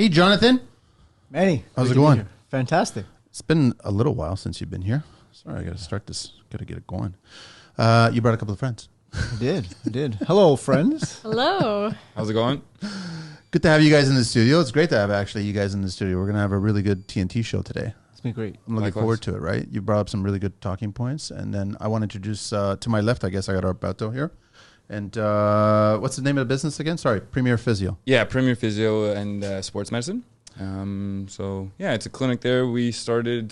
Hey, Jonathan. Manny, how's it going? Fantastic. It's been a little while since you've been here. Sorry, I got to start this. Got to get it going. You brought a couple of friends. I did. Hello, friends. Hello. How's it going? Good to have you guys in the studio. It's great to have actually you guys in the studio. We're going to have a really good TNT show today. It's been great. I'm looking forward to it, right? You brought up some really good talking points. And then I want to introduce, to my left, I guess I got Alberto here. And what's the name of the business again? Sorry, Premier Physio. Yeah, Premier Physio and Sports Medicine. So yeah, it's a clinic there. We started,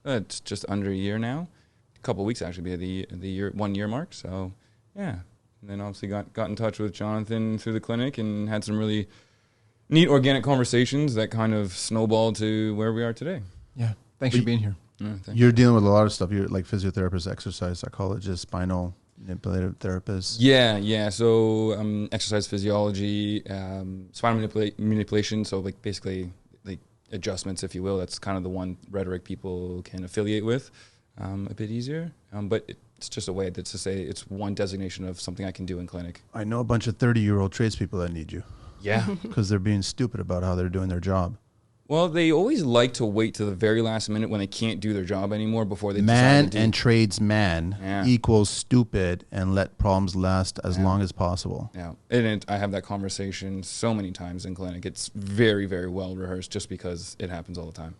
it's just under a year now. A couple of weeks actually be the year 1 year mark. So yeah, and then obviously got in touch with Jonathan through the clinic and had some really neat organic conversations that kind of snowballed to where we are today. Yeah, thanks for being here. Yeah, You're dealing with a lot of stuff. You're like physiotherapist, exercise psychologist, spinal manipulative therapist. Yeah. So exercise physiology, spinal manipulation. So like basically like adjustments, if you will. That's kind of the one rhetoric people can affiliate with a bit easier. But it's just a way to say it's one designation of something I can do in clinic. I know a bunch of 30-year-old tradespeople that need you. Yeah. Because they're being stupid about how they're doing their job. Well, they always like to wait to the very last minute when they can't do their job anymore before they Man decide to and tradesman equals stupid and let problems last as long as possible. Yeah, and I have that conversation so many times in clinic. It's very, very well rehearsed just because it happens all the time.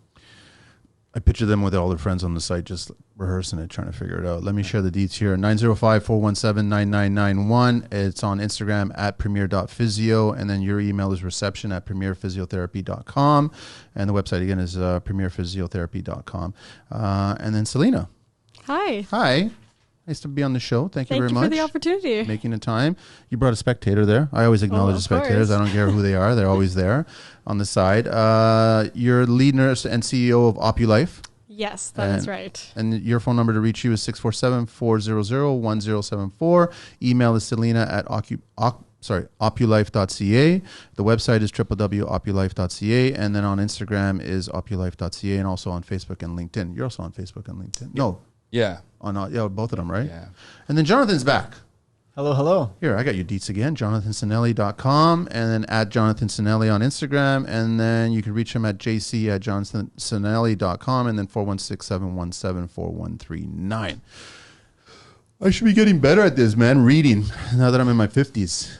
I picture them with all their friends on the site just rehearsing it, trying to figure it out. Let me share the deets here. 905-417-9991. It's on Instagram at premier.physio. And then your email is reception@premierphysiotherapy.com. And the website, again, is premierphysiotherapy.com. And then Selena. Hi. Hi. Nice to be on the show. Thank you very much. Thank you for the opportunity. Making the time. You brought a spectator there. I always acknowledge the spectators. Course. I don't care who they are. They're always there on the side. You're lead nurse and CEO of Opulife. Yes, that is right. And your phone number to reach you is 647-400-1074. Email is Selena@opulife.ca. The website is www.opulife.ca. And then on Instagram is opulife.ca and also on Facebook and LinkedIn. You're also on Facebook and LinkedIn. No. Yeah. Both of them, right? Yeah. And then Jonathan's back. Hello. Here, I got your deets again, jonathancinelli.com, and then at Jonathan Cinelli on Instagram, and then you can reach him at jc@jonathancinelli.com, and then 416-717-4139. I should be getting better at this, man, reading, now that I'm in my 50s.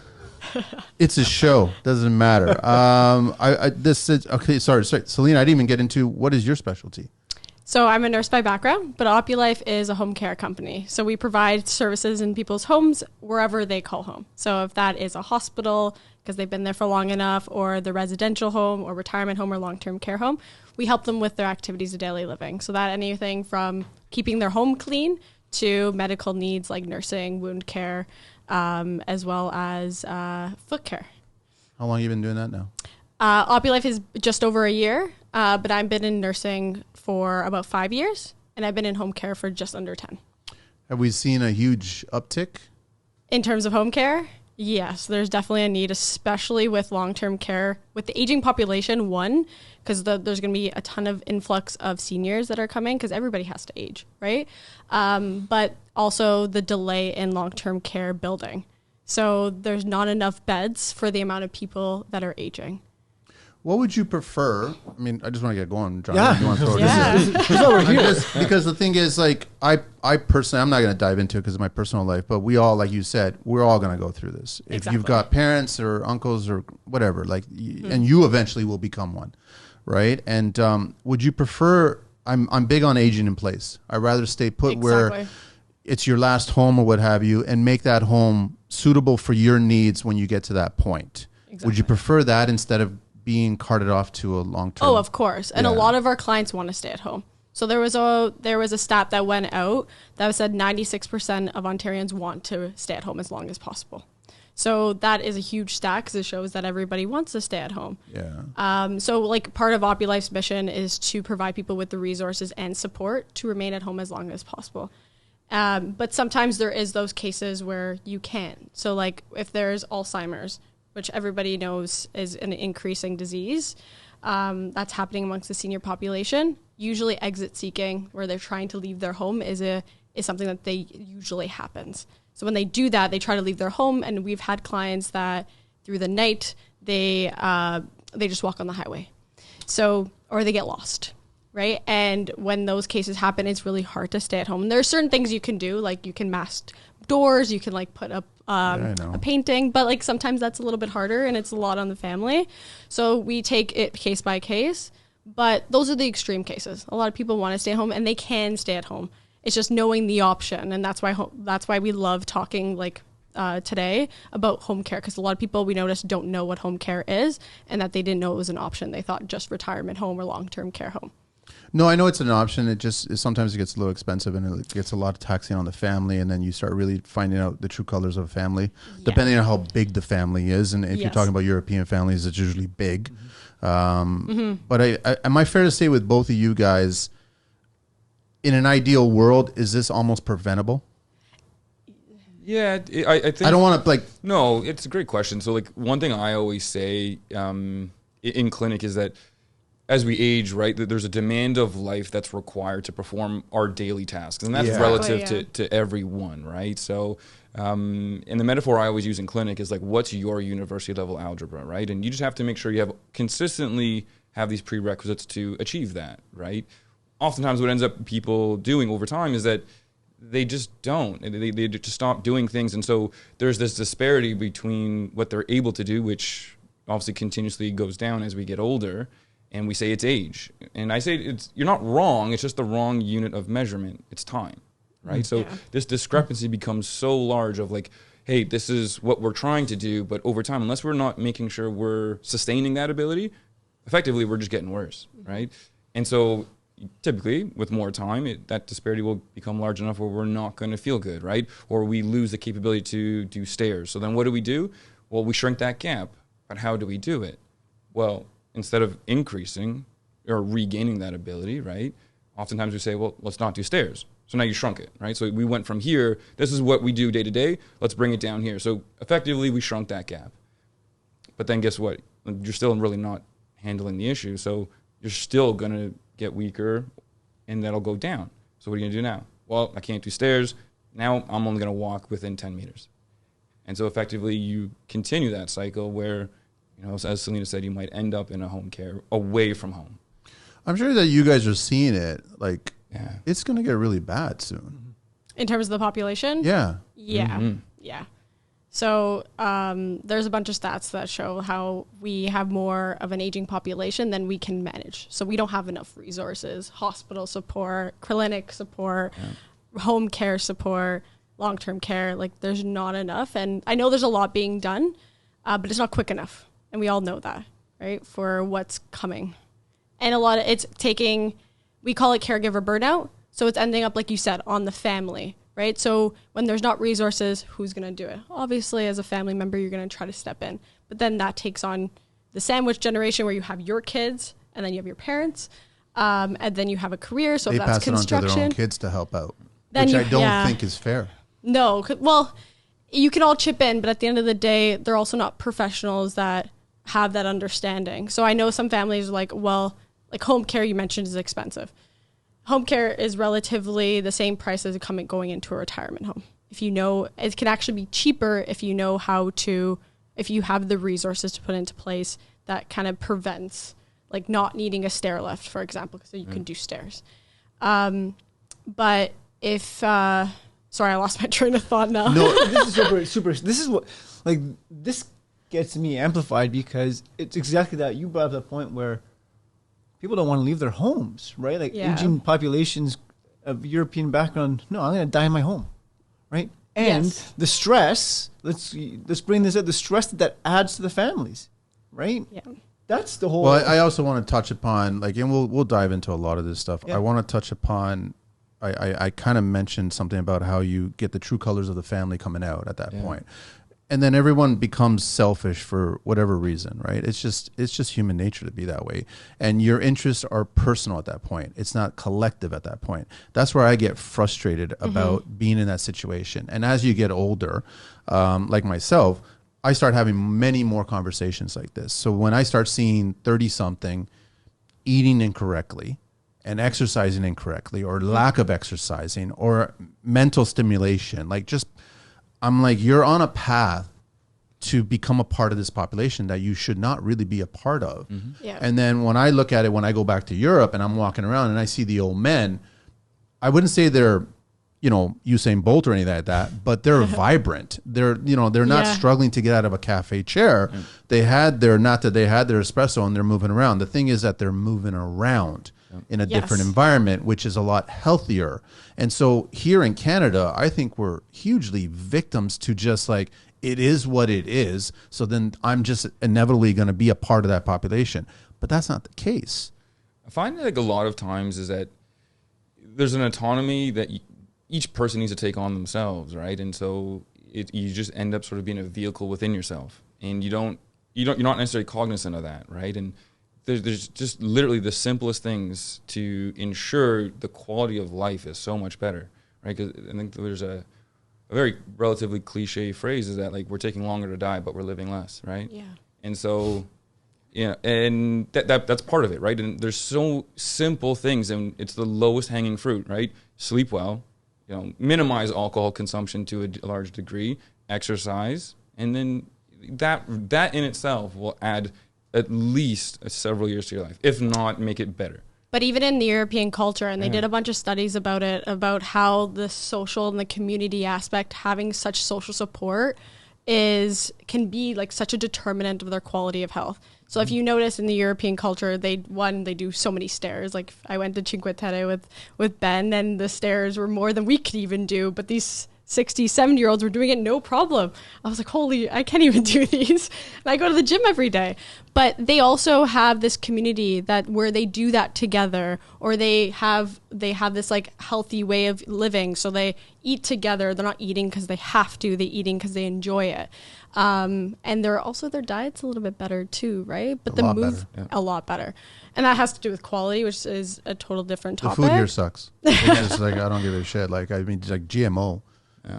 It's a show. Doesn't matter. Okay, sorry. Selena, I didn't even get into, what is your specialty? So I'm a nurse by background, but Opulife is a home care company. So we provide services in people's homes wherever they call home. So if that is a hospital, because they've been there for long enough, or the residential home or retirement home or long-term care home, we help them with their activities of daily living. So that anything from keeping their home clean to medical needs like nursing, wound care, as well as foot care. How long have you been doing that now? Opulife is just over a year, but I've been in nursing for about 5 years, and I've been in home care for just under 10. Have we seen a huge uptick? In terms of home care, yes, there's definitely a need, especially with long-term care. With the aging population, because there's going to be a ton of influx of seniors that are coming, because everybody has to age, right? But also the delay in long-term care building. So there's not enough beds for the amount of people that are aging. What would you prefer? I mean, I just want to get going, John. Yeah. You want to throw because the thing is, like, I personally, I'm not going to dive into it because of my personal life, but we all, like you said, we're all going to go through this. If Exactly. you've got parents or uncles or whatever, like, and you eventually will become one, right? And would you prefer? I'm big on aging in place. I'd rather stay put where it's your last home or what have you, and make that home suitable for your needs when you get to that point. Exactly. Would you prefer that instead of being carted off to a long-term? Oh, of course. And a lot of our clients want to stay at home. So there was a stat that went out that said 96% of Ontarians want to stay at home as long as possible. So that is a huge stat because it shows that everybody wants to stay at home. Yeah. So like part of Opulife's mission is to provide people with the resources and support to remain at home as long as possible. But sometimes there is those cases where you can't. So like if there's Alzheimer's, which everybody knows is an increasing disease that's happening amongst the senior population. Usually exit seeking, where they're trying to leave their home, is something that they usually happens. So when they do that, they try to leave their home, and we've had clients that through the night, they they just walk on the highway. So, or they get lost, right? And when those cases happen, it's really hard to stay at home. And there are certain things you can do, like you can mask doors, you can like put up a painting, but like sometimes that's a little bit harder and it's a lot on the family. So we take it case by case, but those are the extreme cases. A lot of people want to stay home and they can stay at home. It's just knowing the option. And that's why we love talking like today about home care, because a lot of people we noticed don't know what home care is and that they didn't know it was an option. They thought just retirement home or long-term care home. No, I know it's an option. Sometimes it gets a little expensive and it gets a lot of taxing on the family, and then you start really finding out the true colors of a family, depending on how big the family is. And if you're talking about European families, it's usually big. But am I fair to say with both of you guys, in an ideal world, is this almost preventable? Yeah, I think... I don't want to No, it's a great question. So like one thing I always say in clinic is that as we age, right, that there's a demand of life that's required to perform our daily tasks. And that's relative to everyone, right? So, and the metaphor I always use in clinic is like, what's your university level algebra, right? And you just have to make sure you consistently have these prerequisites to achieve that, right? Oftentimes what ends up people doing over time is that they just don't. They just stop doing things. And so there's this disparity between what they're able to do, which obviously continuously goes down as we get older, and we say it's age. And I say you're not wrong, it's just the wrong unit of measurement. It's time, right? So this discrepancy becomes so large of like, hey, this is what we're trying to do, but over time, unless we're not making sure we're sustaining that ability, effectively we're just getting worse, right? And so typically with more time, that disparity will become large enough where we're not going to feel good, right? Or we lose the capability to do stairs. So then what do? Well, we shrink that gap. But how do we do it? Well, instead of increasing or regaining that ability, right? Oftentimes we say, well, let's not do stairs. So now you shrunk it, right? So we went from here, this is what we do day to day, let's bring it down here. So effectively we shrunk that gap. But then guess what? You're still really not handling the issue. So you're still going to get weaker and that'll go down. So what are you going to do now? Well, I can't do stairs. Now I'm only going to walk within 10 meters. And so effectively you continue that cycle where, you know, as Selena said, you might end up in a home care away from home. I'm sure that you guys are seeing it. Like, it's going to get really bad soon. In terms of the population? Yeah. Yeah. Yeah. So there's a bunch of stats that show how we have more of an aging population than we can manage. So we don't have enough resources, hospital support, clinic support, home care support, long-term care. Like there's not enough. And I know there's a lot being done, but it's not quick enough. And we all know that, right, for what's coming. And a lot of it's taking, we call it caregiver burnout. So it's ending up, like you said, on the family, right? So when there's not resources, who's going to do it? Obviously, as a family member, you're going to try to step in. But then that takes on the sandwich generation where you have your kids and then you have your parents and then you have a career. So they if that's pass construction. it on to their own kids to help out, then which I don't think is fair. No. Well, you can all chip in, but at the end of the day, they're also not professionals that have that understanding. So I know some families are like, well, like home care you mentioned is expensive. Home care is relatively the same price as going into a retirement home. If you know, it can actually be cheaper if you know how to, if you have the resources to put into place that kind of prevents like not needing a stair lift, for example, so you can do stairs. But if, sorry, I lost my train of thought now. No, this is super, this is what, like, this gets me amplified because it's exactly that. You brought up the point where people don't want to leave their homes, right? Like aging populations of European background. No, I'm going to die in my home, right? And the stress, let's bring this up, the stress that adds to the families, right? Yeah. That's the whole. Well, I also want to touch upon, like, and we'll dive into a lot of this stuff. I want to touch upon, I kind of mentioned something about how you get the true colors of the family coming out at that point. And then everyone becomes selfish for whatever reason, right? It's just human nature to be that way. And your interests are personal at that point. It's not collective at that point. That's where I get frustrated about being in that situation. And as you get older, like myself, I start having many more conversations like this. So when I start seeing 30-something eating incorrectly and exercising incorrectly or lack of exercising or mental stimulation, like just... I'm like, you're on a path to become a part of this population that you should not really be a part of. Yeah. And then when I look at it, when I go back to Europe and I'm walking around and I see the old men, I wouldn't say they're, Usain Bolt or anything like that, but they're vibrant. They're not struggling to get out of a cafe chair. They had their espresso and they're moving around. The thing is that they're moving around in a different environment, which is a lot healthier. And so here in Canada, I think we're hugely victims to just like, it is what it is. So then I'm just inevitably going to be a part of that population. But that's not the case. I find like a lot of times is that there's an autonomy that each person needs to take on themselves, right? And so you just end up sort of being a vehicle within yourself, and you're not necessarily cognizant of that, right? And there's just literally the simplest things to ensure the quality of life is so much better, right? Because I think there's a very relatively cliche phrase is that like we're taking longer to die, but we're living less, right? Yeah. And so, and that's part of it, right? And there's so simple things, and it's the lowest hanging fruit, right? Sleep well, minimize alcohol consumption to a large degree, exercise, and then that in itself will add at least several years to your life, if not make it better. But even in the European culture, and they did a bunch of studies about it, about how the social and the community aspect, having such social support can be like such a determinant of their quality of health. So if you notice in the European culture, they do so many stairs. Like I went to Cinque Terre with Ben, and the stairs were more than we could even do, but these 60, 70-year-olds were doing it no problem. I was like, holy, I can't even do these. And I go to the gym every day. But they also have this community where they do that together, or they have this like healthy way of living. So they eat together. They're not eating because they have to. They're eating because they enjoy it. And their diet's a little bit better too, right? But a lot better. And that has to do with quality, which is a total different topic. The food here sucks. It's just like, I don't give a shit. Like, I mean, like GMO.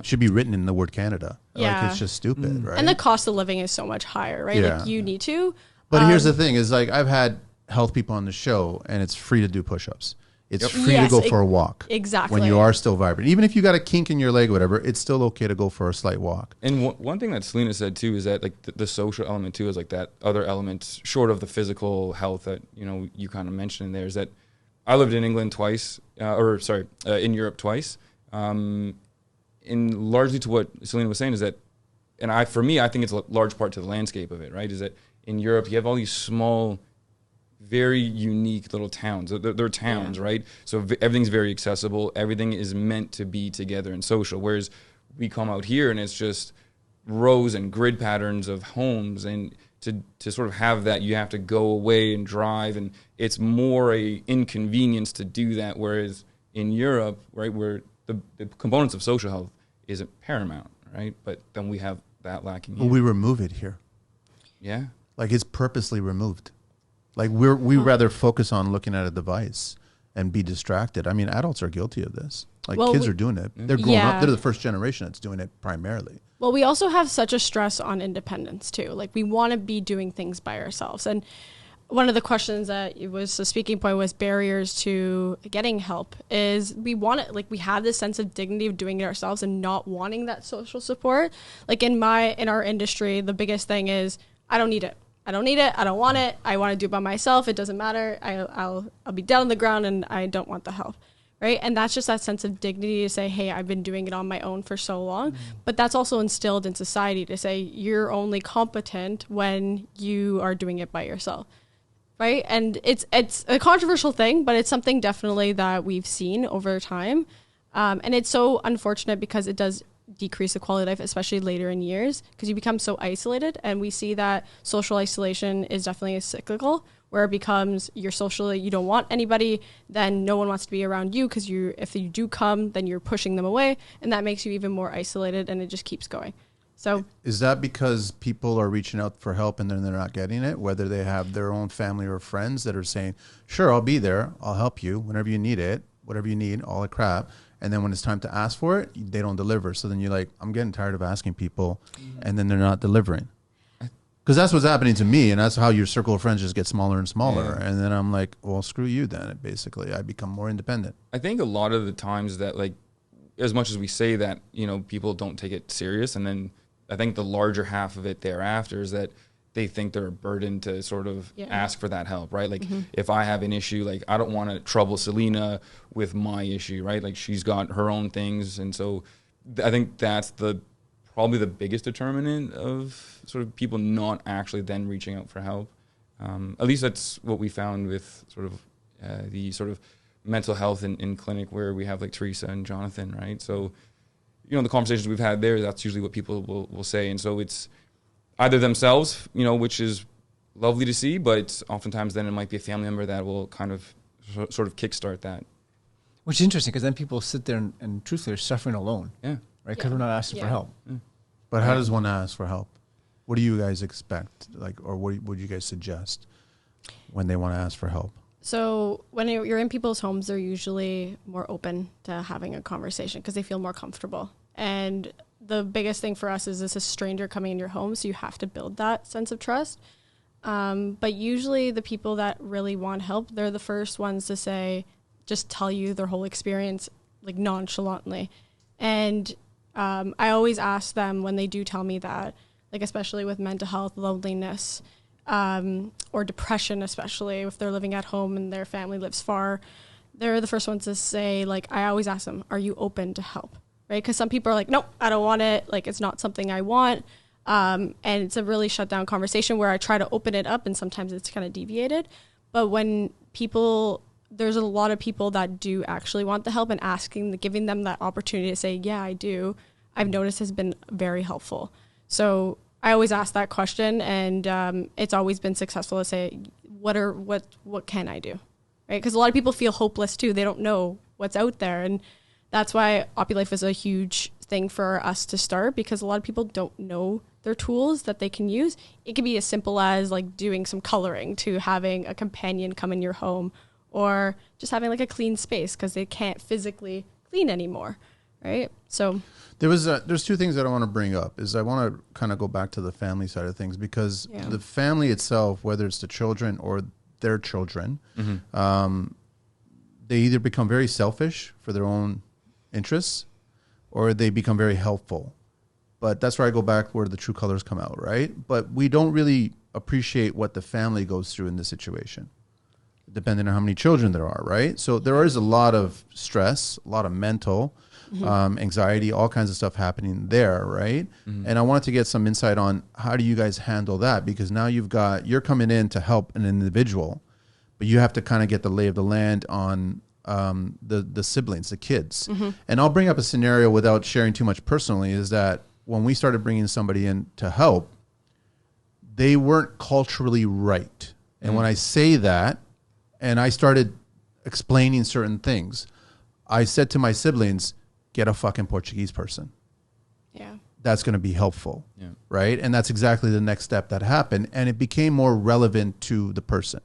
Should be written in the word Canada. Yeah. Like, it's just stupid, right? And the cost of living is so much higher, right? Yeah. Like you need to. But here's the thing is like, I've had health people on the show and it's free to do push-ups. It's free to go for a walk. Exactly. When you are still vibrant. Even if you got a kink in your leg or whatever, it's still okay to go for a slight walk. And one thing that Selena said too is that like the social element too is like that other element short of the physical health that, you kind of mentioned in there is that I lived in England twice, in Europe twice. And largely to what Selena was saying is that, and for me, I think it's a large part to the landscape of it, right? Is that in Europe, you have all these small, very unique little towns. They're towns, right? So everything's very accessible. Everything is meant to be together and social. Whereas we come out here and it's just rows and grid patterns of homes. And to sort of have that, you have to go away and drive. And it's more a inconvenience to do that. Whereas in Europe, right, where the components of social health isn't paramount, right? But then we have that lacking here. Well, we remove it here. Yeah. Like it's purposely removed. Like we rather focus on looking at a device and be distracted. I mean, adults are guilty of this. Like kids are doing it. They're growing up. They're the first generation that's doing it primarily. Well, we also have such a stress on independence too. Like we want to be doing things by ourselves. And one of the questions that it was a speaking point was barriers to getting help is we want it, like we have this sense of dignity of doing it ourselves and not wanting that social support. Like in our industry, the biggest thing is I don't need it. I don't need it. I don't want it. I want to do it by myself. It doesn't matter. I'll be down on the ground and I don't want the help. Right. And that's just that sense of dignity to say, hey, I've been doing it on my own for so long. But that's also instilled in society to say you're only competent when you are doing it by yourself. Right. And it's a controversial thing, but it's something definitely that we've seen over time. And it's so unfortunate because it does decrease the quality of life, especially later in years, because you become so isolated. And we see that social isolation is definitely a cyclical, where it becomes you don't want anybody, then no one wants to be around you because if you do come, then you're pushing them away. And that makes you even more isolated, and it just keeps going. So is that because people are reaching out for help and then they're not getting it, whether they have their own family or friends that are saying, sure, I'll be there. I'll help you whenever you need it, whatever you need, all the crap. And then when it's time to ask for it, they don't deliver. So then you're like, I'm getting tired of asking people, and then they're not delivering. Because that's what's happening to me, and that's how your circle of friends just get smaller and smaller. Yeah. And then I'm like, well, screw you then. Basically, I become more independent. I think a lot of the times that, like, as much as we say that, people don't take it serious, and then I think the larger half of it thereafter is that they think they're a burden to sort of ask for that help, right? Like if I have an issue, like I don't want to trouble Selena with my issue, right? Like she's got her own things. And so I think that's probably the biggest determinant of sort of people not actually then reaching out for help. At least that's what we found with sort of the sort of mental health in clinic where we have like Teresa and Jonathan, right? So, the conversations we've had there, that's usually what people will say. And so it's either themselves, which is lovely to see, but oftentimes then it might be a family member that will kind of sort of kickstart that. Which is interesting because then people sit there and truthfully are suffering alone. Yeah. Right? Because we're not asking for help. Yeah. But how does one ask for help? What do you guys expect? Or what would you guys suggest when they want to ask for help? So when you're in people's homes, they're usually more open to having a conversation because they feel more comfortable. And the biggest thing for us is this a stranger coming in your home, so you have to build that sense of trust. But usually the people that really want help, they're the first ones to say, just tell you their whole experience, like nonchalantly. And I always ask them when they do tell me that, like especially with mental health, loneliness, or depression, especially if they're living at home and their family lives far, they're the first ones to say, like, I always ask them, are you open to help? Right? Because some people are like, nope, I don't want it. Like, it's not something I want. And it's a really shut down conversation where I try to open it up and sometimes it's kind of deviated. But when there's a lot of people that do actually want the help and giving them that opportunity to say, yeah, I do, I've noticed has been very helpful. So I always ask that question and it's always been successful to say, what can I do? Right? Because a lot of people feel hopeless too. They don't know what's out there. And that's why Opulife is a huge thing for us to start because a lot of people don't know their tools that they can use. It can be as simple as like doing some coloring to having a companion come in your home or just having like a clean space because they can't physically clean anymore, right? So there's two things that I want to bring up. Is I want to kind of go back to the family side of things because the family itself, whether it's the children or their children, they either become very selfish for their own interests or they become very helpful. But that's where I go back where the true colors come out, right? But we don't really appreciate what the family goes through in this situation, depending on how many children there are, right? So there is a lot of stress, a lot of mental anxiety, all kinds of stuff happening there, right? And I wanted to get some insight on how do you guys handle that? Because now you're coming in to help an individual, but you have to kind of get the lay of the land on the siblings, the kids. And I'll bring up a scenario without sharing too much personally, is that when we started bringing somebody in to help, they weren't culturally right. And when I say that, and I started explaining certain things, I said to my siblings, get a fucking Portuguese person. Yeah. That's going to be helpful. Yeah. Right? And that's exactly the next step that happened. And it became more relevant to the person.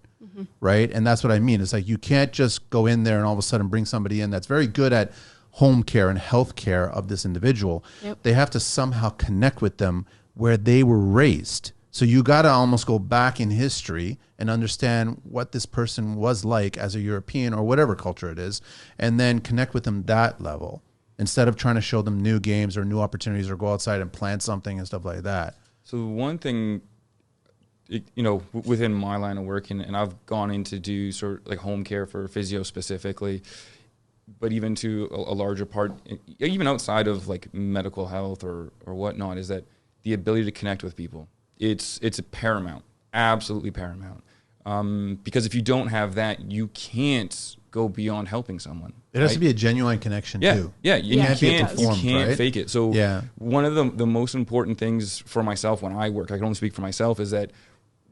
Right? And that's what I mean. It's like you can't just go in there and all of a sudden bring somebody in that's very good at home care and health care of this individual. They have to somehow connect with them where they were raised. So you got to almost go back in history and understand what this person was like as a European or whatever culture it is, and then connect with them that level instead of trying to show them new games or new opportunities or go outside and plant something and stuff like that. So one thing, within my line of work, and I've gone in to do sort of like home care for physio specifically, but even to a larger part, even outside of like medical health or whatnot, is that the ability to connect with people. It's paramount, absolutely paramount. Because if you don't have that, you can't go beyond helping someone. It has to be a genuine connection too. Yeah, you can't fake it. So one of the most important things for myself when I work, I can only speak for myself, is that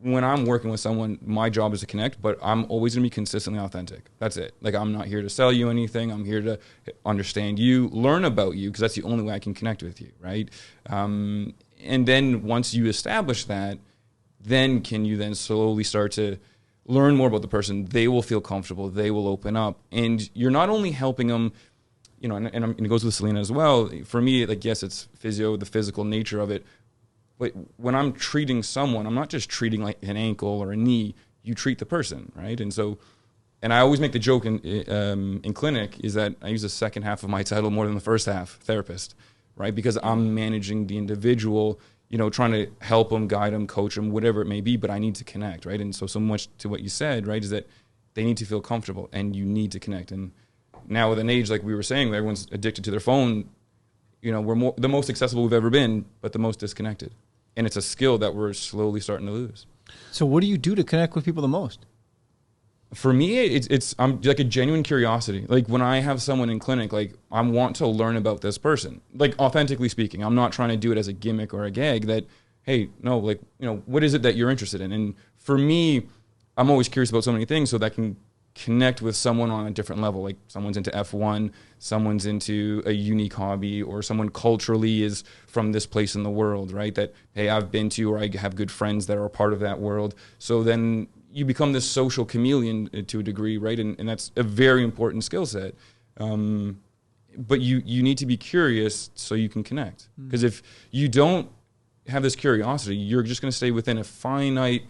when I'm working with someone, my job is to connect, but I'm always going to be consistently authentic. That's it. Like, I'm not here to sell you anything. I'm here to understand you, learn about you, because that's the only way I can connect with you, right? And then once you establish that, then can you then slowly start to learn more about the person? They will feel comfortable. They will open up. And you're not only helping them, and it goes with Selena as well. For me, like, yes, it's physio, the physical nature of it. But when I'm treating someone, I'm not just treating like an ankle or a knee. You treat the person, right? And so, and I always make the joke in clinic is that I use the second half of my title more than the first half, therapist, right? Because I'm managing the individual, trying to help them, guide them, coach them, whatever it may be, but I need to connect, right? And so much to what you said, right, is that they need to feel comfortable and you need to connect. And now with an age, like we were saying, where everyone's addicted to their phone, we're the most accessible we've ever been, but the most disconnected. And it's a skill that we're slowly starting to lose. So what do you do to connect with people the most? For me, it's I'm like a genuine curiosity. Like when I have someone in clinic, like I want to learn about this person. Like authentically speaking, I'm not trying to do it as a gimmick or a gag that, hey, no, like, what is it that you're interested in? And for me, I'm always curious about so many things so that I can connect with someone on a different level. Like someone's into F1, someone's into a unique hobby, or someone culturally is from this place in the world, right? That, hey, I've been to, or I have good friends that are a part of that world. So then you become this social chameleon to a degree, right? And that's a very important skill set. But you need to be curious so you can connect. Because if you don't have this curiosity, you're just going to stay within a finite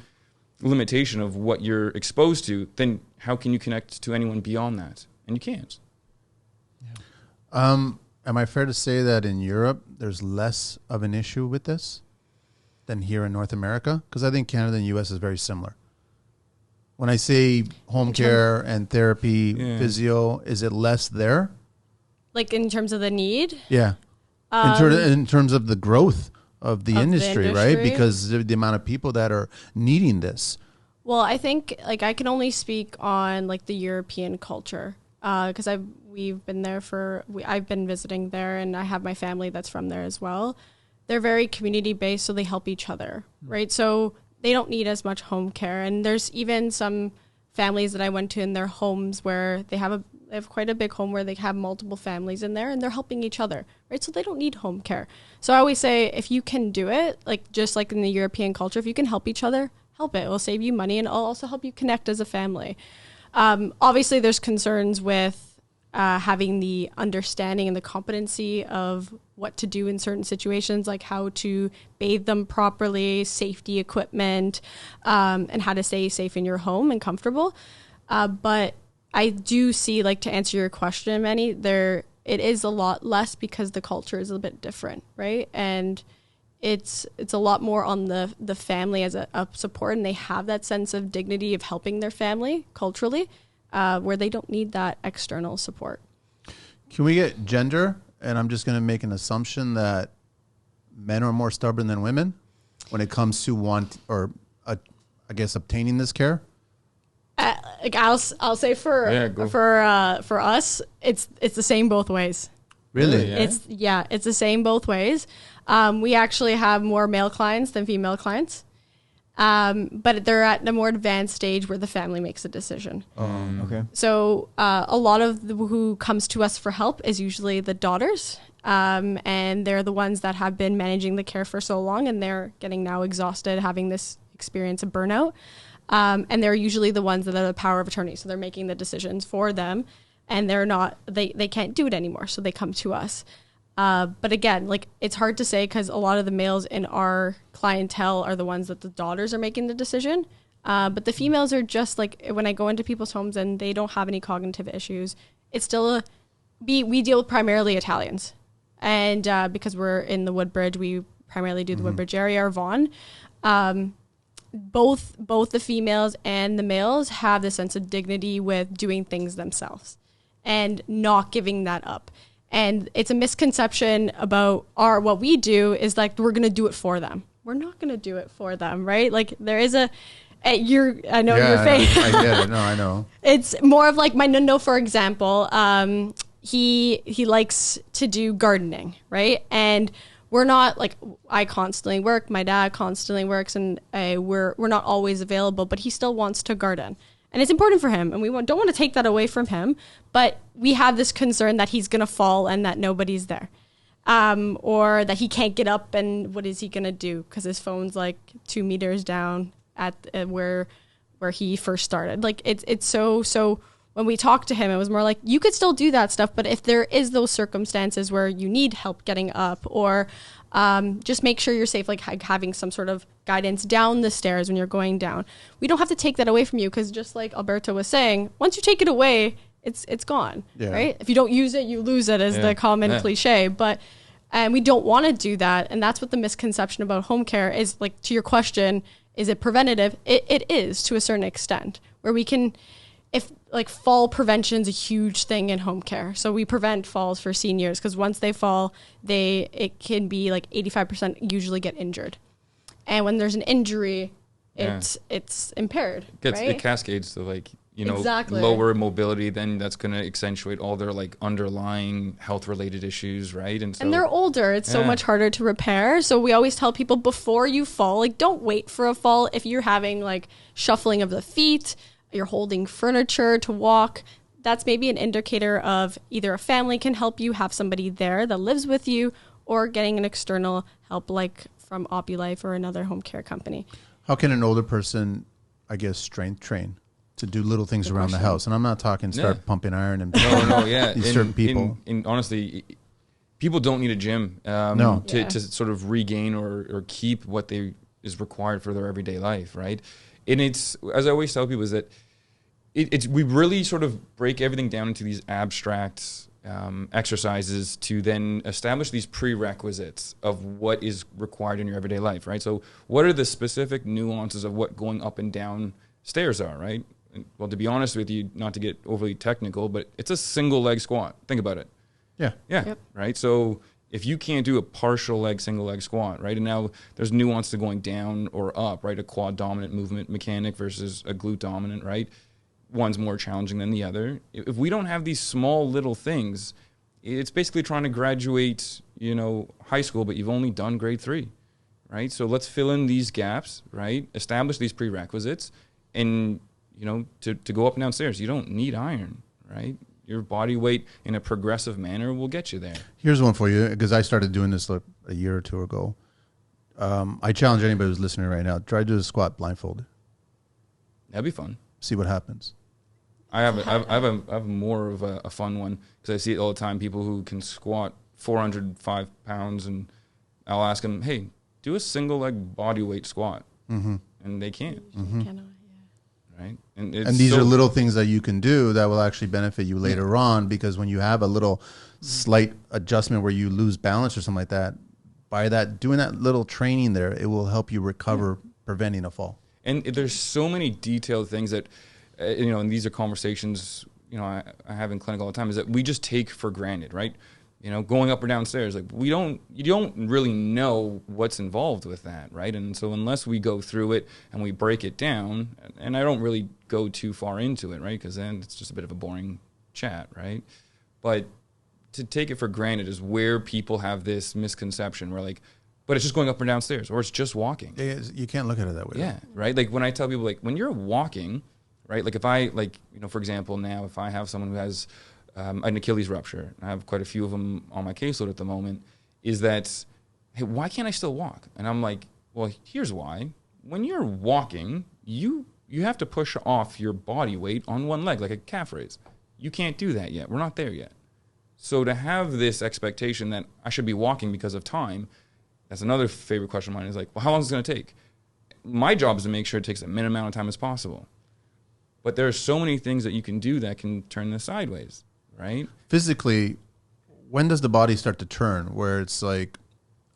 limitation of what you're exposed to. Then how can you connect to anyone beyond that? And you can't. Am I fair to say that in Europe, there's less of an issue with this than here in North America? Because I think Canada and U.S. is very similar. When I say home care and therapy, physio, is it less there? Like in terms of the need? Yeah. In terms of the growth of the industry, right? Because the amount of people that are needing this. Well, I think like I can only speak on like the European culture because we've been there I've been visiting there and I have my family that's from there as well. They're very community based, so they help each other, right? So they don't need as much home care. And there's even some families that I went to in their homes where they have quite a big home where they have multiple families in there and they're helping each other, right? So they don't need home care. So I always say, if you can do it, like just like in the European culture, if you can help each other, help it. It will save you money and it'll also help you connect as a family. Obviously, there's concerns with having the understanding and the competency of what to do in certain situations, like how to bathe them properly, safety equipment, and how to stay safe in your home and comfortable. But I do see, like, to answer your question, Manny, it is a lot less because the culture is a bit different, right? And it's a lot more on the family as a support, and they have that sense of dignity of helping their family culturally, where they don't need that external support. Can we get gender? And I'm just going to make an assumption that men are more stubborn than women when it comes to obtaining this care. Like I'll say for us, it's the same both ways. Really? Yeah. It's the same both ways. We actually have more male clients than female clients. But they're at a more advanced stage where the family makes a decision. Okay. So a lot of who comes to us for help is usually the daughters, and they're the ones that have been managing the care for so long, and they're getting now exhausted, having this experience of burnout. And they're usually the ones that are the power of attorney, so they're making the decisions for them, and they can't do it anymore, so they come to us. But again, like, it's hard to say because a lot of the males in our clientele are the ones that the daughters are making the decision. But the females are just like, when I go into people's homes and they don't have any cognitive issues, it's still we deal with primarily Italians. And because we're in the Woodbridge, we primarily do the Woodbridge area or Vaughan. Both the females and the males have the sense of dignity with doing things themselves and not giving that up. And it's a misconception about what we do is like, we're going to do it for them. We're not going to do it for them, right? Like there is I know your face. I get it. No, I know. It's more of like my Nuno, for example. He likes to do gardening, right? And we're not like, I constantly work, my dad constantly works, and we're not always available, but he still wants to garden. And it's important for him, and we don't want to take that away from him, but we have this concern that he's going to fall and that nobody's there. Or that he can't get up, and what is he going to do? Because his phone's like 2 meters down at where he first started. Like it's so when we talked to him, it was more like, you could still do that stuff, but if there is those circumstances where you need help getting up, or just make sure you're safe, like having some sort of guidance down the stairs when you're going down. We don't have to take that away from you, because just like Alberto was saying, once you take it away, it's gone, right? If you don't use it, you lose it, is the common cliche. But And we don't want to do that. And that's what the misconception about home care is. Like, to your question, is it preventative? It is, to a certain extent, where we can, if like fall prevention is a huge thing in home care. So we prevent falls for seniors because once they fall, it can be like 85% usually get injured. And when there's an injury, it's impaired. It cascades to like, exactly. lower mobility, then that's going to accentuate all their like underlying health related issues, right? And they're older. It's so much harder to repair. So we always tell people before you fall, like don't wait for a fall. If you're having like shuffling of the feet, you're holding furniture to walk, that's maybe an indicator of either a family can help you, have somebody there that lives with you, or getting an external help like from Opulife or another home care company. How can an older person, I guess, strength train to do little things around the house? And I'm not talking start pumping iron and certain people. Honestly, people don't need a gym to sort of regain or keep what is required for their everyday life, right? And it's, as I always tell people, is that we really sort of break everything down into these abstract exercises to then establish these prerequisites of what is required in your everyday life, right? So what are the specific nuances of what going up and down stairs are, right? Well, to be honest with you, not to get overly technical, but it's a single leg squat. Think about it. Yeah. Yep. Right? So if you can't do a partial leg, single leg squat, right? And now there's nuance to going down or up, right? A quad dominant movement mechanic versus a glute dominant, right? One's more challenging than the other. If we don't have these small little things, it's basically trying to graduate, high school, but you've only done grade 3, right? So let's fill in these gaps, right? Establish these prerequisites, and to go up and down stairs, you don't need iron, right? Your body weight in a progressive manner will get you there. Here's one for you, because I started doing this like a year or two ago. I challenge anybody who's listening right now, try to do a squat blindfolded. That'd be fun. See what happens. I have more of a fun one, because I see it all the time. People who can squat 405 pounds, and I'll ask them, hey, do a single leg body weight squat. Mm-hmm. And they can't. Mm-hmm. Cannot, right? And these are little things that you can do that will actually benefit you later on, because when you have a little slight adjustment where you lose balance or something like that, by doing that little training there, it will help you recover, preventing a fall. And there's so many detailed things that, and these are conversations, I have in clinic all the time, is that we just take for granted, right? Going up or down stairs, like you don't really know what's involved with that, right? And so unless we go through it and we break it down, and I don't really go too far into it, right? Because then it's just a bit of a boring chat, right? But to take it for granted is where people have this misconception where like, but it's just going up and down stairs, or it's just walking. You can't look at it that way. Yeah, right? Like when I tell people, like when you're walking, right? Like if I, for example, now if I have someone who has an Achilles rupture, I have quite a few of them on my caseload at the moment, is that, hey, why can't I still walk? And I'm like, well, here's why. When you're walking, you have to push off your body weight on one leg, like a calf raise. You can't do that yet. We're not there yet. So to have this expectation that I should be walking because of time, that's another favorite question of mine, is like, well, how long is it going to take? My job is to make sure it takes the minimum amount of time as possible. But there are so many things that you can do that can turn this sideways, right? Physically, when does the body start to turn? Where it's like,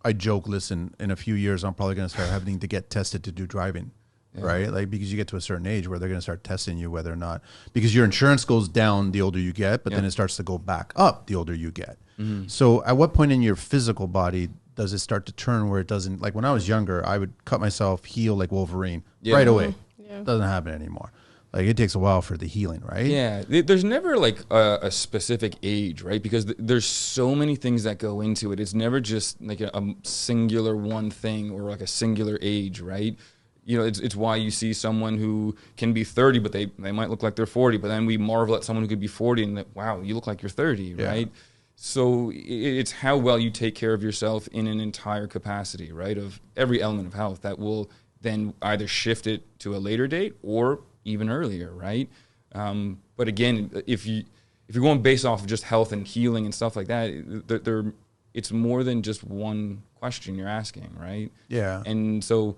I joke, listen, in a few years, I'm probably going to start having to get tested to do driving, right? Like, because you get to a certain age where they're going to start testing you whether or not, because your insurance goes down the older you get, but then it starts to go back up the older you get. Mm-hmm. So at what point in your physical body does it start to turn where it doesn't, like when I was younger, I would cut myself, heal like Wolverine right away. Yeah. Doesn't happen anymore. Like it takes a while for the healing, right? Yeah. There's never like a specific age, right? Because there's so many things that go into it. It's never just like a singular one thing or like a singular age, right? It's why you see someone who can be 30, but they might look like they're 40, but then we marvel at someone who could be 40 and that, wow, you look like you're 30, right? So it's how well you take care of yourself in an entire capacity, right? Of every element of health that will then either shift it to a later date or even earlier, right? But again, if you're going based off of just health and healing and stuff like that, it's more than just one question you're asking, right? Yeah. And so,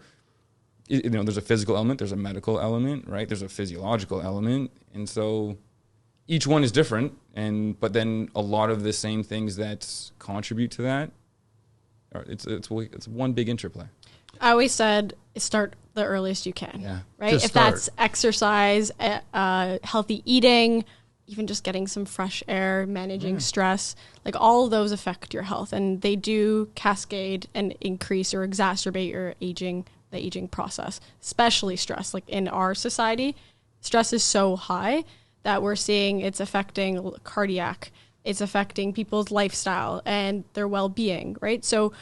there's a physical element, there's a medical element, right? There's a physiological element, and so each one is different. But then a lot of the same things that contribute to that It's one big interplay. I always said start the earliest you can. Yeah. Right. Just if start. that's exercise, healthy eating, even just getting some fresh air, managing stress, like all of those affect your health, and they do cascade and increase or exacerbate the aging process, especially stress. Like in our society, stress is so high that we're seeing it's affecting cardiac, it's affecting people's lifestyle and their well-being, right? So,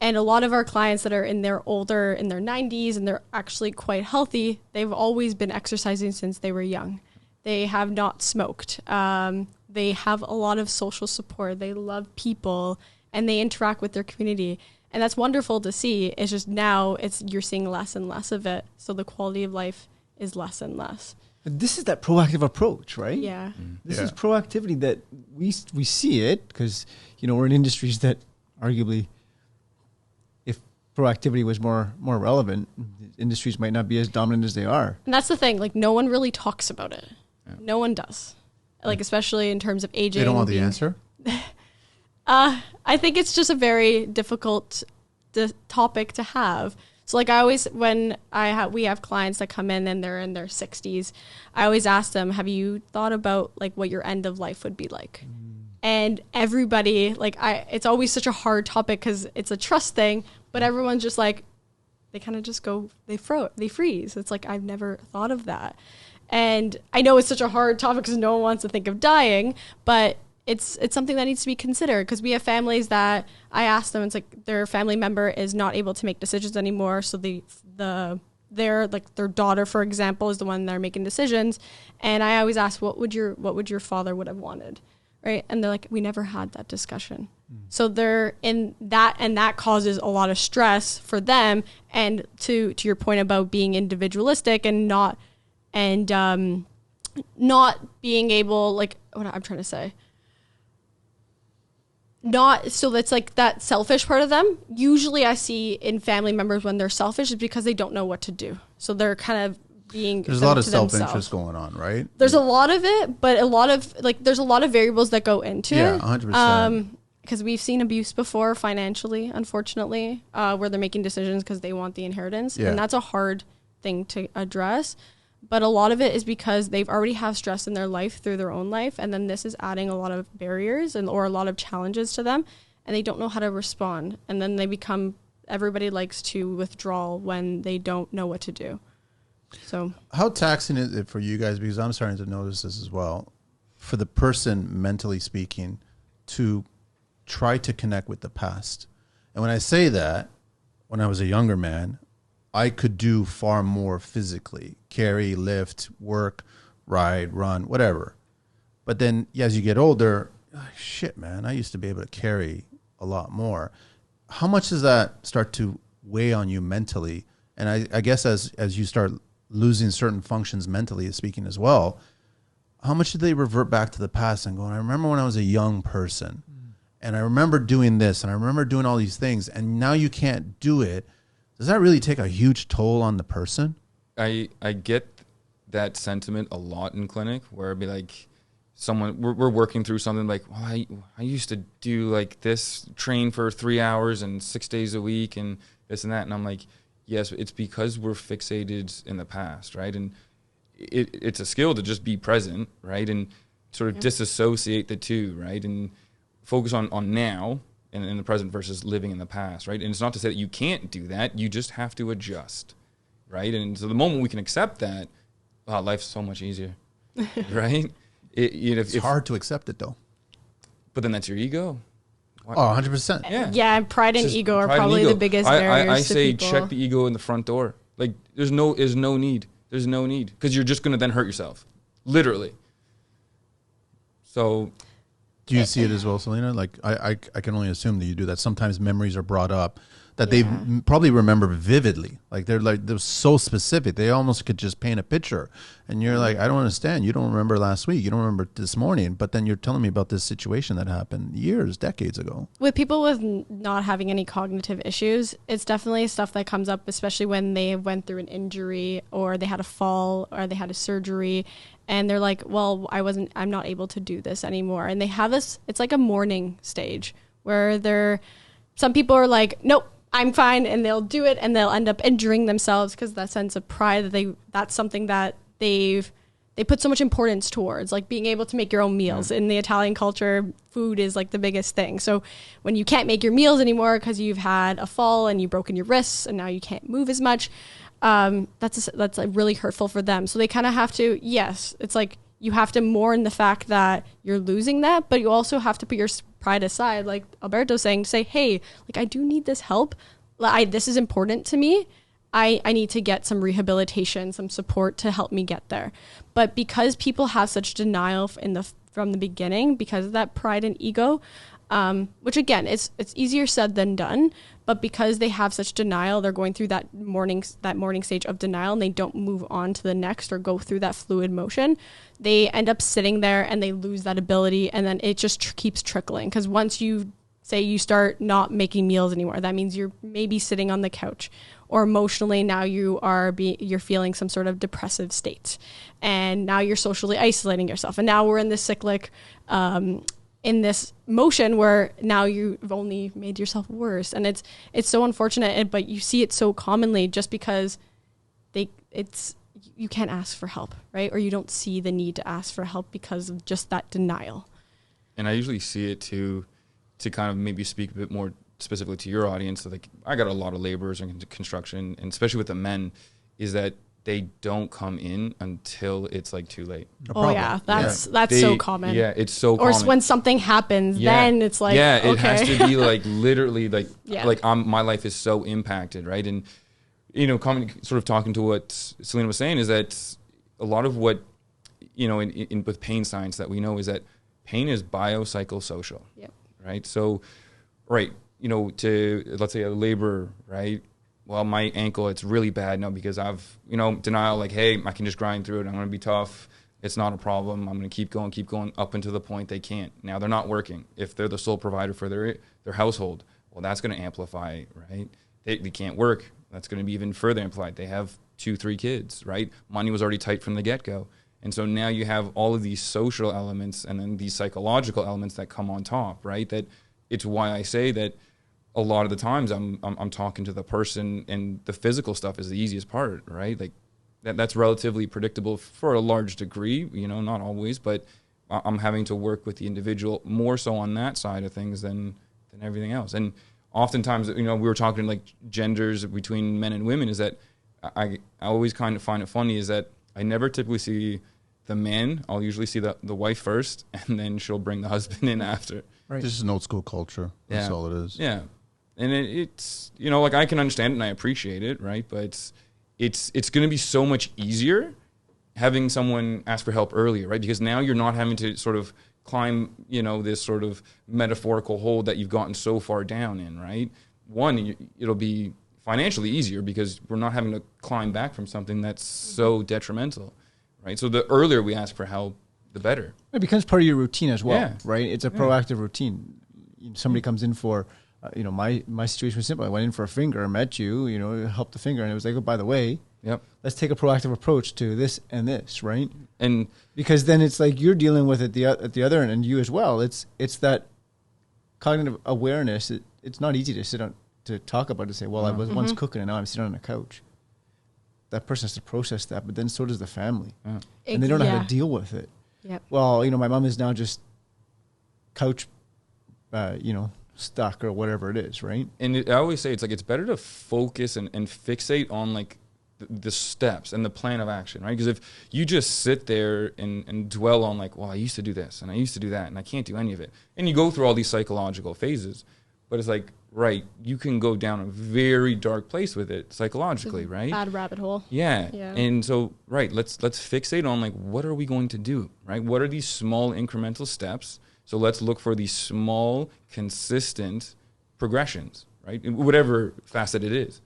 and a lot of our clients that are in their 90s and they're actually quite healthy, they've always been exercising since they were young. They have not smoked. They have a lot of social support. They love people and they interact with their community. And that's wonderful to see. It's just now you're seeing less and less of it. So the quality of life is less and less. This is that proactive approach, right? Yeah. This is proactivity that we see it because, we're in industries that arguably, if proactivity was more relevant, industries might not be as dominant as they are. And that's the thing. Like, no one really talks about it. Yeah. No one does. Like, especially in terms of aging. They don't want the answer? I think it's just a very difficult topic to have. So like we have clients that come in and they're in their 60s, I always ask them, have you thought about like what your end of life would be like? And everybody, it's always such a hard topic because it's a trust thing, but everyone's just like, they kind of just go, they freeze. It's like, I've never thought of that. And I know it's such a hard topic because no one wants to think of dying, but it's something that needs to be considered because we have families that I ask them, it's like their family member is not able to make decisions anymore. So their daughter, for example, is the one that are making decisions. And I always ask, what would your father would have wanted? Right. And they're like, we never had that discussion. So they're in that, and that causes a lot of stress for them. And to your point about being individualistic and not being able, like, what I'm trying to say, so that's like that selfish part of them. Usually I see in family members when they're selfish is because they don't know what to do. So they're kind of there's a lot of self-interest going on, right? There's a lot of it, but there's a lot of variables that go into it. Yeah, 100%. Because we've seen abuse before financially, unfortunately, where they're making decisions because they want the inheritance. Yeah. And that's a hard thing to address. But a lot of it is because they've already have stress in their life through their own life. And then this is adding a lot of barriers or a lot of challenges to them. And they don't know how to respond. And then everybody likes to withdraw when they don't know what to do. So how taxing is it for you guys? Because I'm starting to notice this as well. For the person, mentally speaking, to try to connect with the past. And when I say that, when I was a younger man, I could do far more physically, carry, lift, work, ride, run, whatever. But then as you get older, shit, man, I used to be able to carry a lot more. How much does that start to weigh on you mentally? And I guess as you start losing certain functions mentally speaking as well, how much do they revert back to the past and going, I remember when I was a young person and I remember doing this and I remember doing all these things and now you can't do it. Does that really take a huge toll on the person? I get that sentiment a lot in clinic where it'd be like we're working through something like, well, I used to do like this, train for 3 hours and 6 days a week and this and that. And I'm like, yes, it's because we're fixated in the past, right? And it's a skill to just be present, right? And sort of disassociate the two, right? And focus on now and in the present versus living in the past, right? And it's not to say that you can't do that. You just have to adjust, right? And so the moment we can accept that, wow, life's so much easier, right? It's hard to accept it, though. But then that's your ego. Oh, 100%. Yeah, and pride and ego are probably the biggest barriers I to say people. check the ego in the front door. Like, there's no need. There's no need. Because you're just going to then hurt yourself. Literally. So... Do you see it as well, Selena? Like, I can only assume that you do that. Sometimes memories are brought up that they probably remember vividly. Like they're so specific. They almost could just paint a picture. And you're like, I don't understand. You don't remember last week. You don't remember this morning. But then you're telling me about this situation that happened decades ago. With people with not having any cognitive issues, it's definitely stuff that comes up, especially when they went through an injury or they had a fall or they had a surgery. And they're like, well, I'm not able to do this anymore. And they have this, it's like a mourning stage where they're some people are like, nope, I'm fine, and they'll do it, and they'll end up injuring themselves because that sense of pride that's something that they put so much importance towards, like being able to make your own meals. In the Italian culture, food is like the biggest thing. So when you can't make your meals anymore because you've had a fall and you've broken your wrists and now you can't move as much, that's like really hurtful for them. So they kind of have to, yes, it's like you have to mourn the fact that you're losing that, but you also have to put your pride aside, like Alberto's saying, to say, hey, like I do need this help. This is important to me. I need to get some rehabilitation, some support to help me get there. But because people have such denial from the beginning, because of that pride and ego, which again, it's easier said than done, but because they have such denial, they're going through that mourning stage of denial, and they don't move on to the next or go through that fluid motion. They end up sitting there and they lose that ability, and then it just keeps trickling. Because once you say you start not making meals anymore, that means you're maybe sitting on the couch, or emotionally now you're feeling some sort of depressive state, and now you're socially isolating yourself, and now we're in this cyclic in this motion where now you've only made yourself worse. And it's so unfortunate, but you see it so commonly just because you can't ask for help, right? Or you don't see the need to ask for help because of just that denial. And I usually see it to kind of maybe speak a bit more specifically to your audience. So like I got a lot of laborers in construction, and especially with the men, is that they don't come in until it's like too late. Oh yeah, that's so common. Yeah, it's so common. Or when something happens, then it's like, yeah, it okay. has to be like literally like my life is so impacted, right? And sort of talking to what Selena was saying is that a lot of what in with pain science that we know is that pain is biopsychosocial. Yep. Right. So, right. To let's say a laborer, right? Well, my ankle, it's really bad now because I've, denial, like, hey, I can just grind through it. I'm going to be tough. It's not a problem. I'm going to keep going up until the point they can't. Now they're not working. If they're the sole provider for their household, well, that's going to amplify, right? They can't work. That's going to be even further amplified. They have 2-3 kids, right? Money was already tight from the get-go. And so now you have all of these social elements and then these psychological elements that come on top, right? That it's why I say that a lot of the times I'm talking to the person, and the physical stuff is the easiest part, right? Like that's relatively predictable for a large degree, not always, but I'm having to work with the individual more so on that side of things than everything else. And oftentimes, we were talking like genders between men and women, is that I always kind of find it funny is that I never typically see the man. I'll usually see the wife first, and then she'll bring the husband in after. Right. This is an old school culture. That's all it is. Yeah. And it's, like I can understand it and I appreciate it, right? But it's going to be so much easier having someone ask for help earlier, right? Because now you're not having to sort of climb, this sort of metaphorical hole that you've gotten so far down in, right? One, it'll be financially easier because we're not having to climb back from something that's so detrimental, right? So the earlier we ask for help, the better. It becomes part of your routine as well, right? It's a proactive routine. Somebody comes in for... my situation was simple. I went in for a finger, met you, helped the finger, and it was like, oh, by the way, let's take a proactive approach to this and this, right? And because then it's like you're dealing with it at the other end, and you as well. It's that cognitive awareness. It's not easy to sit on to talk about to say, well, I was once cooking and now I'm sitting on a couch. That person has to process that, but then so does the family, and they don't know how to deal with it. Yep. Well, my mom is now just couch, stuck or whatever it is, right? And I always say it's better to focus and fixate on like the steps and the plan of action, right? Because if you just sit there and dwell on like, well, I used to do this and I used to do that and I can't do any of it, and you go through all these psychological phases, but it's like, right, you can go down a very dark place with it psychologically, right? Bad rabbit hole. Yeah. And so, right, let's fixate on like, what are we going to do, right? What are these small incremental steps? So let's look for these small, consistent progressions, right? In whatever facet it is.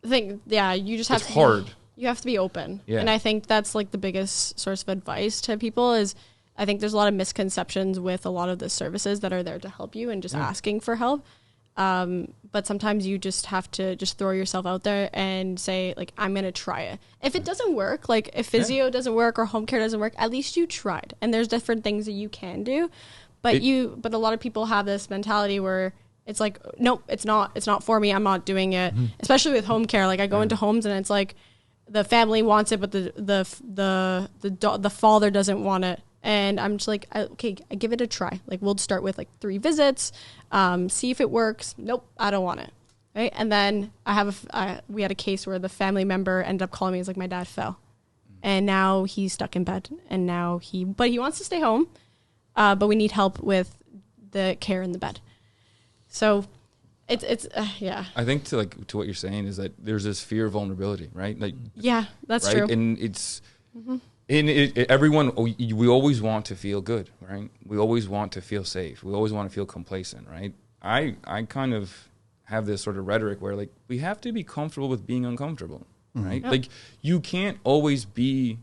I think, you just have it's hard. You have to be open. Yeah. And I think that's like the biggest source of advice to people is I think there's a lot of misconceptions with a lot of the services that are there to help you and just asking for help. But sometimes you just have to just throw yourself out there and say, like, I'm going to try it. If it doesn't work, like if physio doesn't work or home care doesn't work, at least you tried. And there's different things that you can do. But a lot of people have this mentality where It's like, nope, it's not for me. I'm not doing it. Especially with home care. Like I go into homes and it's like the family wants it, but the father doesn't want it. And I'm just like, okay, I give it a try. Like we'll start with like 3 visits, see if it works. Nope, I don't want it. Right. And then we had a case where the family member ended up calling me. He's like, my dad fell and now he's stuck in bed and now but he wants to stay home. But we need help with the care in the bed. So it's yeah. I think to what you're saying is that there's this fear of vulnerability, right? Like yeah, that's right? true. And it's everyone, we always want to feel good, right? We always want to feel safe. We always want to feel complacent, right? I kind of have this sort of rhetoric where like we have to be comfortable with being uncomfortable, right? Yep. Like you can't always be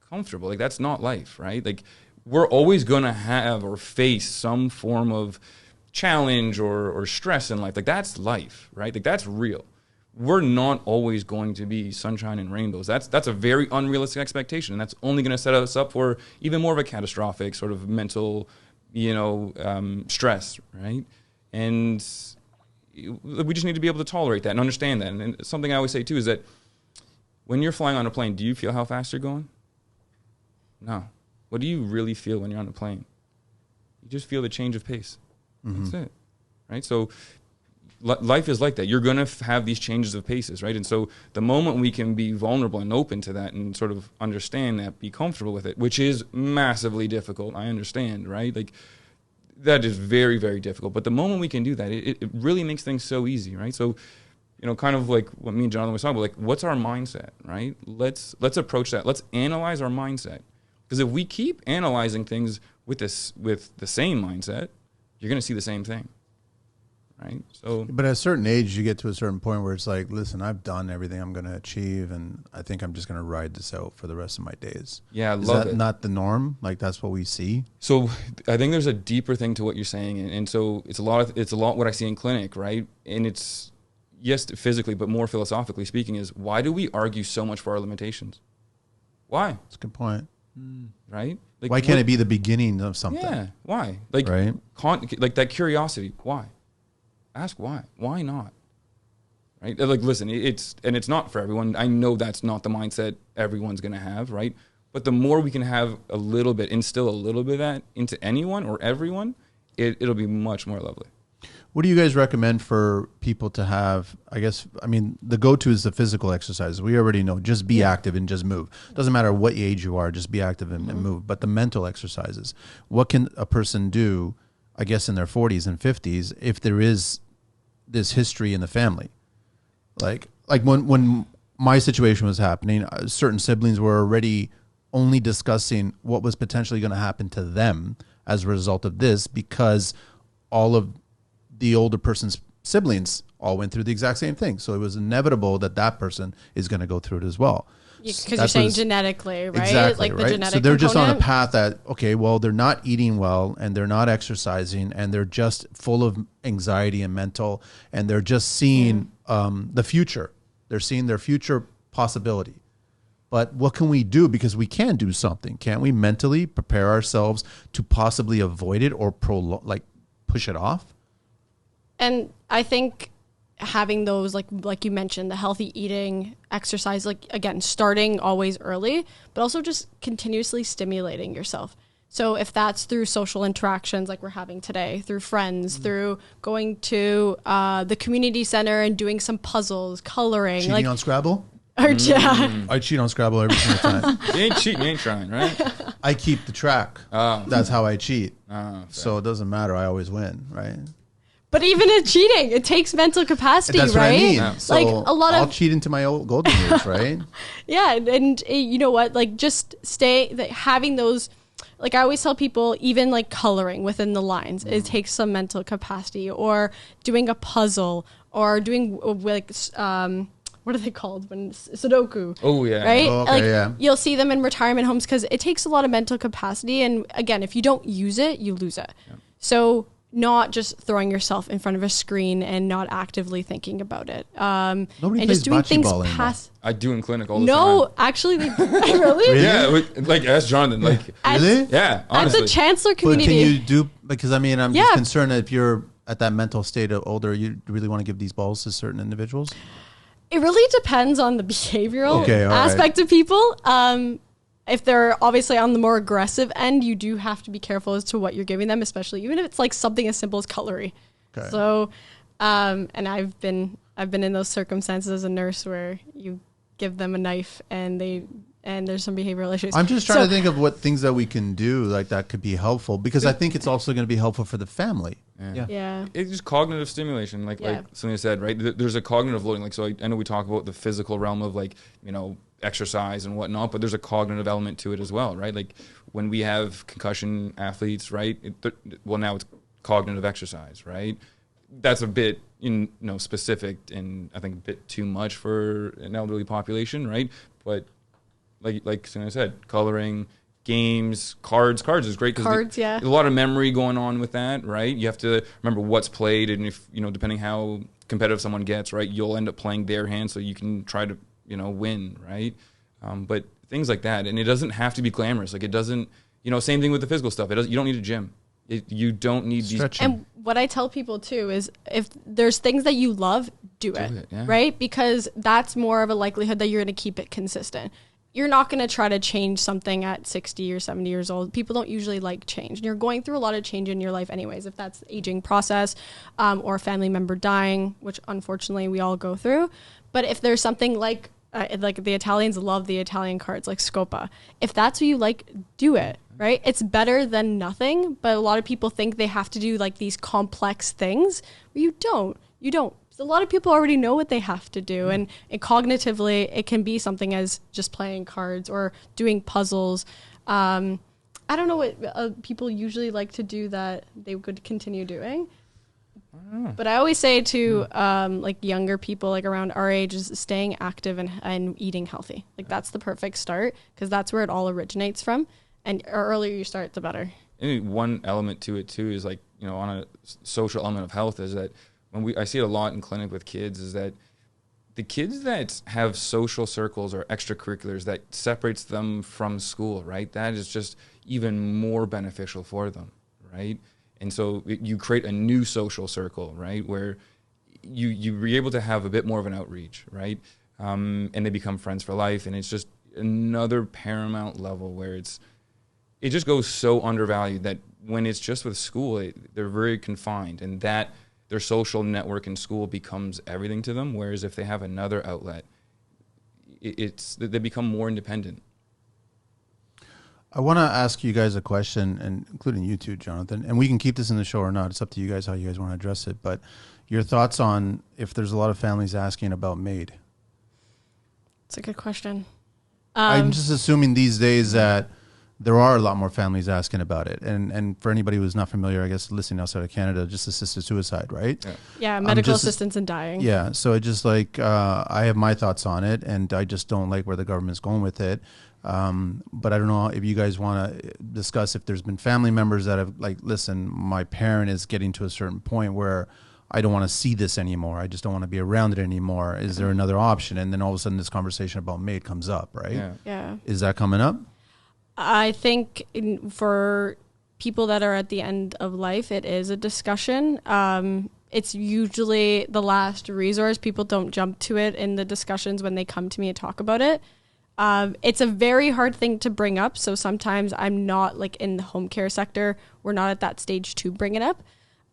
comfortable. Like that's not life, right? Like we're always going to have or face some form of challenge or stress in life. Like that's life, right? Like that's real. We're not always going to be sunshine and rainbows. That's a very unrealistic expectation. And that's only going to set us up for even more of a catastrophic sort of mental, stress, right? And we just need to be able to tolerate that and understand that. And something I always say too is that when you're flying on a plane, do you feel how fast you're going? No. What do you really feel when you're on a plane? You just feel the change of pace. That's it, right? So life is like that. You're going to have these changes of paces, right? And so the moment we can be vulnerable and open to that and sort of understand that, be comfortable with it, which is massively difficult, I understand, right? Like that is very, very difficult. But the moment we can do that, it really makes things so easy, right? So, kind of like what me and Jonathan was talking about, like what's our mindset, right? Let's approach that. Let's analyze our mindset. Because if we keep analyzing things with the same mindset, you're going to see the same thing, right? So, but at a certain age, you get to a certain point where it's like, listen, I've done everything I'm going to achieve, and I think I'm just going to ride this out for the rest of my days. Yeah, I Is love that it. Not the norm? Like that's what we see. So I think there's a deeper thing to what you're saying, and so it's a lot what I see in clinic, right? And it's yes, physically, but more philosophically speaking, is why do we argue so much for our limitations? Why? That's a good point. Right? Like, why can't it be the beginning of something? Yeah. Why? Like, right? Like that curiosity. Why? Ask why. Why not? Right? Like, listen, it's not for everyone. I know that's not the mindset everyone's going to have, right? But the more we can have a little bit, instill a little bit of that into anyone or everyone, it'll be much more lovely. What do you guys recommend for people to have? The go-to is the physical exercises. We already know, just be active and just move. Doesn't matter what age you are, just be active and move. But the mental exercises, what can a person do, I guess, in their 40s and 50s if there is this history in the family? Like when my situation was happening, certain siblings were already only discussing what was potentially going to happen to them as a result of this, because all of the older person's siblings all went through the exact same thing. So it was inevitable that person is going to go through it as well. Because you're saying genetically, right? Exactly, like the right? genetic So they're just on a component. path that, okay, well, they're not eating well and they're not exercising and they're just full of anxiety and mental, and they're just seeing the future. They're seeing their future possibility. But what can we do? Because we can do something. Can't we mentally prepare ourselves to possibly avoid it or push it off? And I think having those, like you mentioned, the healthy eating, exercise, like again, starting always early, but also just continuously stimulating yourself. So if that's through social interactions like we're having today, through friends, through going to the community center and doing some puzzles, coloring. Cheating on Scrabble? I cheat on Scrabble every single time. You ain't cheating, you ain't trying, right? I keep the track. That's how I cheat. So it doesn't matter. I always win, right? But even in cheating, it takes mental capacity, That's right? what I mean. Yeah. So like a lot I'll cheat into my old golden years, right? Yeah, and you know what? Like just having those. Like I always tell people, even like coloring within the lines, it takes some mental capacity, or doing a puzzle, or doing like what are they called when Sudoku? Oh yeah, right. Oh, okay, like yeah. You'll see them in retirement homes because it takes a lot of mental capacity, and again, if you don't use it, you lose it. Yeah. So not just throwing yourself in front of a screen and not actively thinking about it. Nobody and plays just doing bocce things ball anymore. I do in clinic all the time. No, actually, really? Yeah, like ask Jonathan. Like Really? yeah, honestly. At the Chancellor But community. can you do, because I'm just concerned that if you're at that mental state of older, you really want to give these balls to certain individuals? It really depends on the behavioral aspect of people. If they're obviously on the more aggressive end, you do have to be careful as to what you're giving them, especially even if it's like something as simple as cutlery. Okay. So, and I've been in those circumstances as a nurse where you give them a knife and there's some behavioral issues. I'm just trying to think of what things that we can do like that could be helpful, because I think it's also going to be helpful for the family. Yeah. It's just cognitive stimulation, like Selena said, right? There's a cognitive loading. Like, so I know we talk about the physical realm of like, exercise and whatnot, but there's a cognitive element to it as well, right? Like when we have concussion athletes, right? Now it's cognitive exercise, right? That's a bit, specific and I think a bit too much for an elderly population, right? But like Selena said, coloring, games, cards is great because there's a lot of memory going on with that, right? You have to remember what's played, and if depending how competitive someone gets, right, you'll end up playing their hand so you can try to win, right? But things like that, and it doesn't have to be glamorous. Like it doesn't, same thing with the physical stuff. You don't need a gym. You don't need stretching. And what I tell people too is if there's things that you love, do it, right? Because that's more of a likelihood that you're going to keep it consistent. You're not going to try to change something at 60 or 70 years old. People don't usually like change. And you're going through a lot of change in your life anyways, if that's the aging process or a family member dying, which unfortunately we all go through. But if there's something like the Italians love the Italian cards, like Scopa. If that's what you like, do it, right? It's better than nothing, but a lot of people think they have to do like these complex things. You don't. A lot of people already know what they have to do, and cognitively, it can be something as just playing cards or doing puzzles. I don't know what people usually like to do that they would continue doing. But I always say to like younger people, like around our age, is staying active and eating healthy. Like that's the perfect start because that's where it all originates from. And the earlier you start, the better. And one element to it too is like on a social element of health is that when I see it a lot in clinic with kids is that the kids that have social circles or extracurriculars that separates them from school, right? That is just even more beneficial for them, right? And so you create a new social circle, right, where you're able to have a bit more of an outreach, right? And they become friends for life. And it's just another paramount level where it just goes so undervalued that when it's just with school, they're very confined. And that their social network in school becomes everything to them. Whereas if they have another outlet, they become more independent. I want to ask you guys a question, and including you too, Jonathan, and we can keep this in the show or not. It's up to you guys how you guys want to address it. But your thoughts on if there's a lot of families asking about MAID? It's a good question. I'm just assuming these days that there are a lot more families asking about it. And for anybody who's not familiar, I guess listening outside of Canada, just assisted suicide, right? Yeah, medical assistance in dying. Yeah, so it just like, I have my thoughts on it, and I just don't like where the government's going with it. But I don't know if you guys want to discuss if there's been family members that have like, listen, my parent is getting to a certain point where I don't want to see this anymore. I just don't want to be around it anymore. Is there another option? And then all of a sudden this conversation about MAID comes up, right? Yeah. Is that coming up? I think for people that are at the end of life, it is a discussion. It's usually the last resource. People don't jump to it in the discussions when they come to me and talk about it. It's a very hard thing to bring up. So sometimes I'm not like in the home care sector. We're not at that stage to bring it up.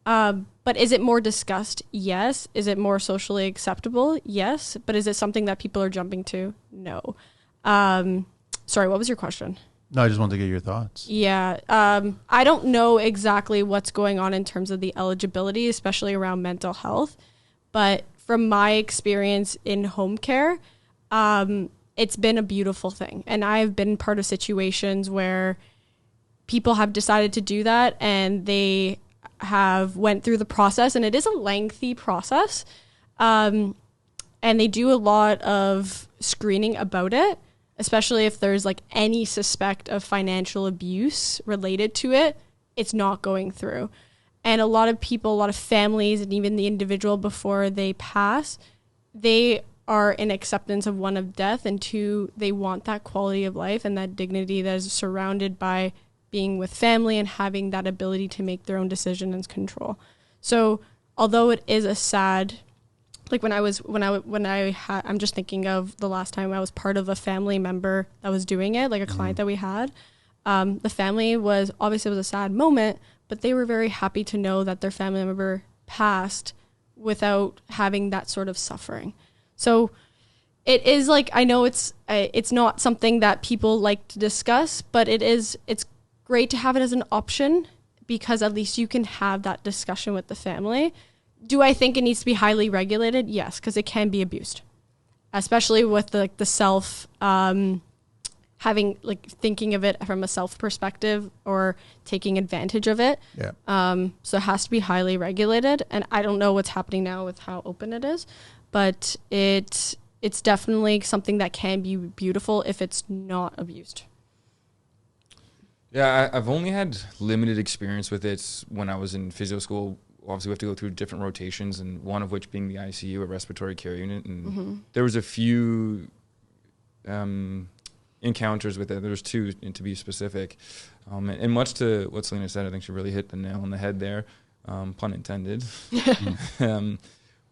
But is it more discussed? Yes. Is it more socially acceptable? Yes. But is it something that people are jumping to? No. Sorry, what was your question? No, I just wanted to get your thoughts. Yeah. I don't know exactly what's going on in terms of the eligibility, especially around mental health. But from my experience in home care, it's been a beautiful thing. And I've been part of situations where people have decided to do that and they have went through the process, and it is a lengthy process. And they do a lot of screening about it, especially if there's like any suspect of financial abuse related to it, it's not going through. And a lot of people, a lot of families, and even the individual before they pass, they are in acceptance of one, of death, and two, they want that quality of life and that dignity that is surrounded by being with family and having that ability to make their own decision and control. So although it is a sad, like I'm just thinking of the last time I was part of a family member that was doing it, like a client that we had. The family was, obviously it was a sad moment, but they were very happy to know that their family member passed without having that sort of suffering. So it is like, I know it's not something that people like to discuss, but it's great to have it as an option, because at least you can have that discussion with the family. Do I think it needs to be highly regulated? Yes, because it can be abused, especially with the self, having, like, thinking of it from a self perspective or taking advantage of it. Yeah. So it has to be highly regulated. And I don't know what's happening now with how open it is, but it's definitely something that can be beautiful if it's not abused. Yeah, I've only had limited experience with it when I was in physio school. Obviously, we have to go through different rotations, and one of which being the ICU, a respiratory care unit. And there was a few encounters with it. There was 2, to be specific. And much to what Selena said, I think she really hit the nail on the head there, pun intended.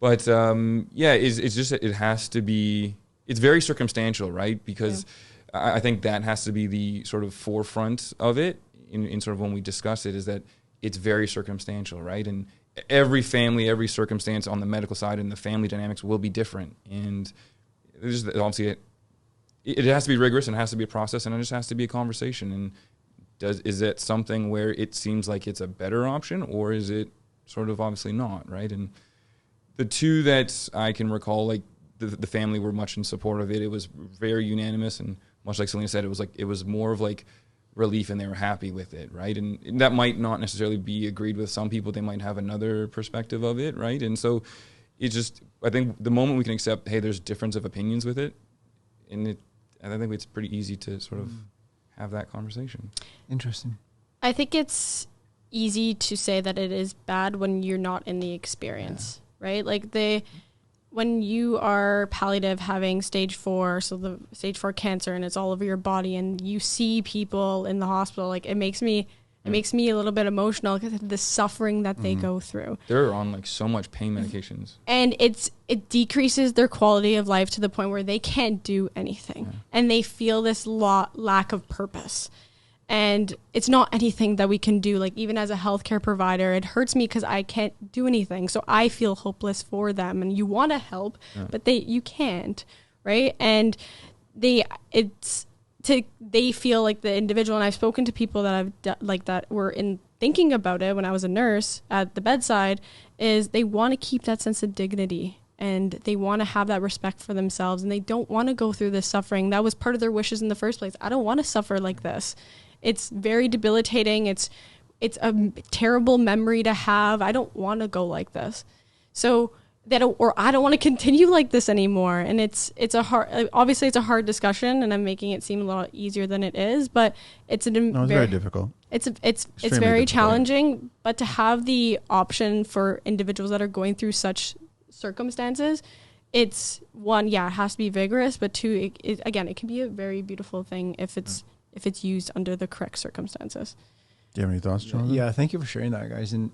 But it's just, it has to be, it's very circumstantial, right? Because I think that has to be the sort of forefront of it in sort of when we discuss it, is that it's very circumstantial, right? And every family, every circumstance on the medical side and the family dynamics will be different. And there's obviously it has to be rigorous, and it has to be a process, and it just has to be a conversation. And is it something where it seems like it's a better option, or is it sort of obviously not, right? And the 2 that I can recall, like the family were much in support of it. It was very unanimous, and much like Selena said, it was more of like relief, and they were happy with it, right? And that might not necessarily be agreed with some people. They might have another perspective of it, right? And so it just, I think the moment we can accept, hey, there's difference of opinions with it, and I think it's pretty easy to sort of have that conversation. Interesting. I think it's easy to say that it is bad when you're not in the experience, right? Like when you are palliative, having stage 4, so the stage 4 cancer, and it's all over your body, and you see people in the hospital, like it makes me a little bit emotional, because of the suffering that they go through. They're on like so much pain medications, and it decreases their quality of life to the point where they can't do anything, and they feel this lack of purpose. And it's not anything that we can do. Like, even as a healthcare provider, it hurts me because I can't do anything. So I feel hopeless for them. And you want to help, but you can't, right? And they feel like the individual. And I've spoken to people that were thinking about it when I was a nurse at the bedside. Is they want to keep that sense of dignity, and they want to have that respect for themselves, and they don't want to go through this suffering. That was part of their wishes in the first place. I don't want to suffer like this. It's very debilitating. It's a terrible memory to have. I don't want to go like this. So I don't want to continue like this anymore. And it's a hard discussion, and I'm making it seem a lot easier than it is, but it's very difficult. It's very challenging, but to have the option for individuals that are going through such circumstances, it's one, it has to be vigorous, but 2, it can be a very beautiful thing if it's used under the correct circumstances. Do you have any thoughts, Jonathan? Yeah, thank you for sharing that, guys. And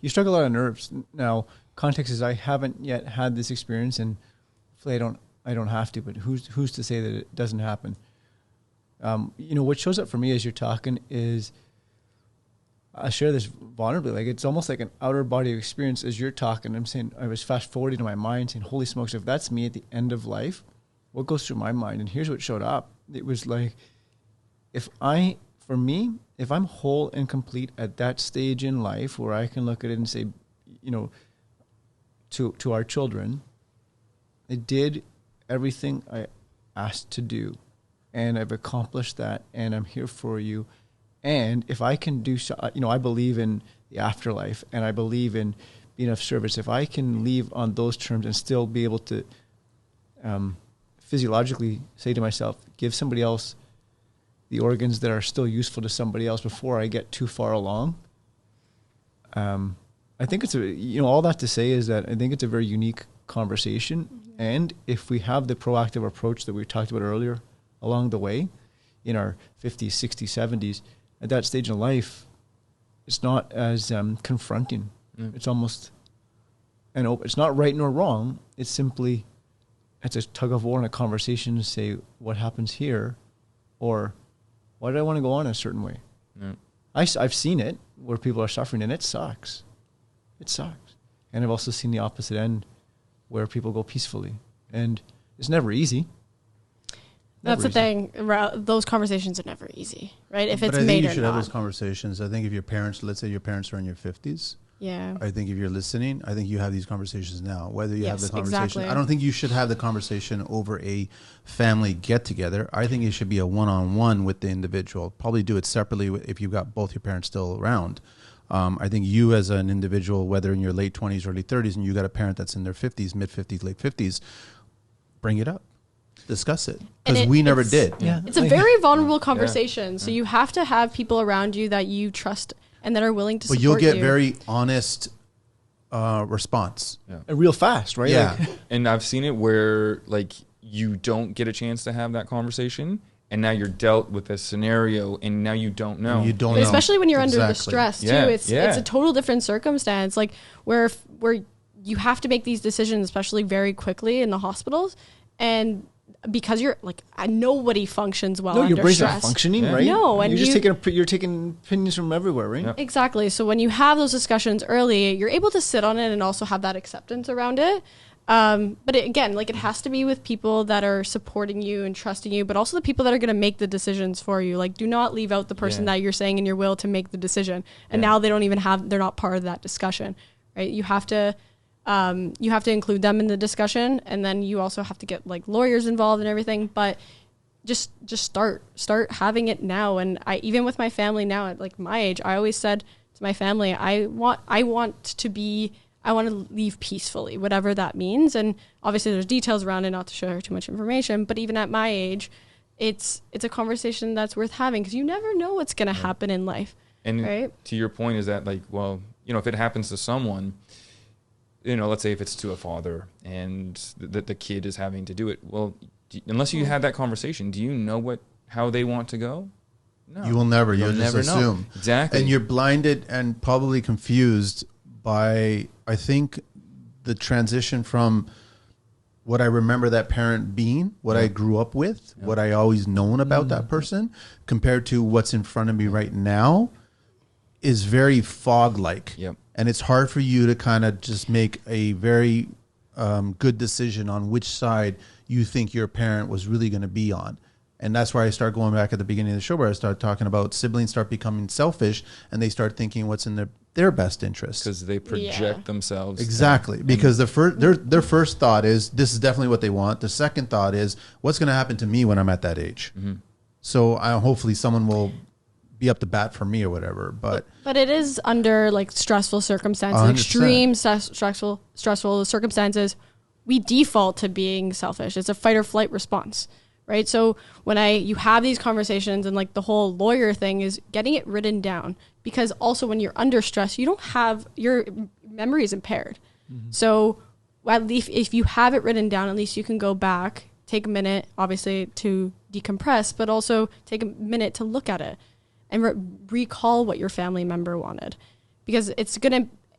you struck a lot of nerves. Now, context is I haven't yet had this experience, and hopefully I don't have to, but who's to say that it doesn't happen? What shows up for me as you're talking is, I share this vulnerably, like it's almost like an outer body experience as you're talking. I'm saying, I was fast forwarding to my mind saying, holy smokes, if that's me at the end of life, what goes through my mind? And here's what showed up. It was like, if I'm whole and complete at that stage in life where I can look at it and say, to our children, I did everything I asked to do, and I've accomplished that, and I'm here for you. And if I can do so, I believe in the afterlife, and I believe in being of service. If I can leave on those terms and still be able to physiologically say to myself, give somebody else the organs that are still useful to somebody else before I get too far along. I think it's all that to say is that I think it's a very unique conversation. Mm-hmm. And if we have the proactive approach that we talked about earlier along the way in our 50s, 60s, 70s, at that stage in life, it's not as confronting It's almost it's not right nor wrong. It's simply it's a tug of war in a conversation to say what happens here, or why do I want to go on a certain way? I've seen it where people are suffering, and it sucks. It sucks. And I've also seen the opposite end where people go peacefully, and it's never easy. That's the thing. Those conversations are never easy, right? If it's made or not. But I think you should have those conversations. I think if your parents, let's say your parents are in your 50s. Yeah. I think if you're listening, I think you have these conversations now. Whether you have the conversation. Exactly. I don't think you should have the conversation over a family get-together. I think it should be a one-on-one with the individual. Probably do it separately if you've got both your parents still around. I think you as an individual, whether in your late 20s, early 30s, and you got a parent that's in their 50s, mid-50s, late 50s, bring it up. Discuss it, because we never did. Yeah. It's a very vulnerable conversation, so you have to have people around you that you trust and that are willing to support you. But you'll get very honest response. And real fast, right? Yeah. And I've seen it where like you don't get a chance to have that conversation, and now you're dealt with a scenario, and now you don't know. You don't know. Especially when you're under the stress too. It's a total different circumstance. Like where you have to make these decisions, especially very quickly in the hospitals, and because you're like nobody functions well under stress. No, your brain's not functioning, right? No, and you're taking opinions from everywhere, right? Yep. Exactly. So when you have those discussions early, you're able to sit on it and also have that acceptance around it. But again, like it has to be with people that are supporting you and trusting you, but also the people that are going to make the decisions for you. Like, do not leave out the person that you're saying in your will to make the decision, and now they don't even they're not part of that discussion, right? You have to include them in the discussion, and then you also have to get like lawyers involved and everything. But just start having it now. And even with my family now at like my age, I always said to my family, I want to leave peacefully, whatever that means. And obviously there's details around it, not to share too much information, but even at my age, it's a conversation that's worth having, because you never know what's going to happen in life. And right? To your point is that like, well, if it happens to someone, let's say if it's to a father and the kid is having to do it, well, unless you had that conversation, do you know how they want to go? No. You will never. You'll just assume. Know. Exactly. And you're blinded and probably confused by, I think, the transition from what I remember that parent being, what I grew up with, what I always known about that person, compared to what's in front of me right now, is very fog-like. Yep. And it's hard for you to kind of just make a very good decision on which side you think your parent was really going to be on. And that's where I start going back at the beginning of the show, where I start talking about siblings start becoming selfish, and they start thinking what's in their best interest. Because they project themselves. Exactly. Because their first thought is, this is definitely what they want. The second thought is, what's going to happen to me when I'm at that age? Mm-hmm. So hopefully someone will be up to bat for me or whatever. But it is under like stressful circumstances, 100%. extreme stressful circumstances. We default to being selfish. It's a fight or flight response. Right. So when you have these conversations, and like the whole lawyer thing is getting it written down, because also when you're under stress, you don't have, your memory is impaired. Mm-hmm. So at least if you have it written down, at least you can go back, take a minute, obviously, to decompress, but also take a minute to look at it and recall what your family member wanted, because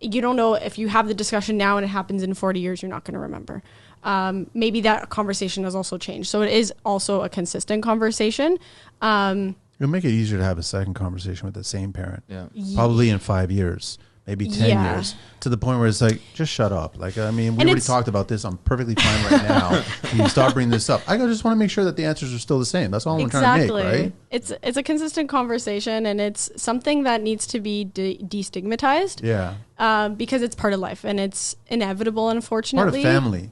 you don't know, if you have the discussion now and it happens in 40 years, you're not going to remember. Maybe that conversation has also changed. So it is also a consistent conversation. It'll make it easier to have a second conversation with the same parent. Yeah. Probably in 5 years, maybe 10 years, to the point where it's like, just shut up. Like, I mean, we already talked about this. I'm perfectly fine right now. Can you stop bringing this up? I just want to make sure that the answers are still the same. That's all I'm trying to make, right? It's a consistent conversation, and it's something that needs to be destigmatized. Yeah. Because it's part of life, and it's inevitable, unfortunately. Part of family.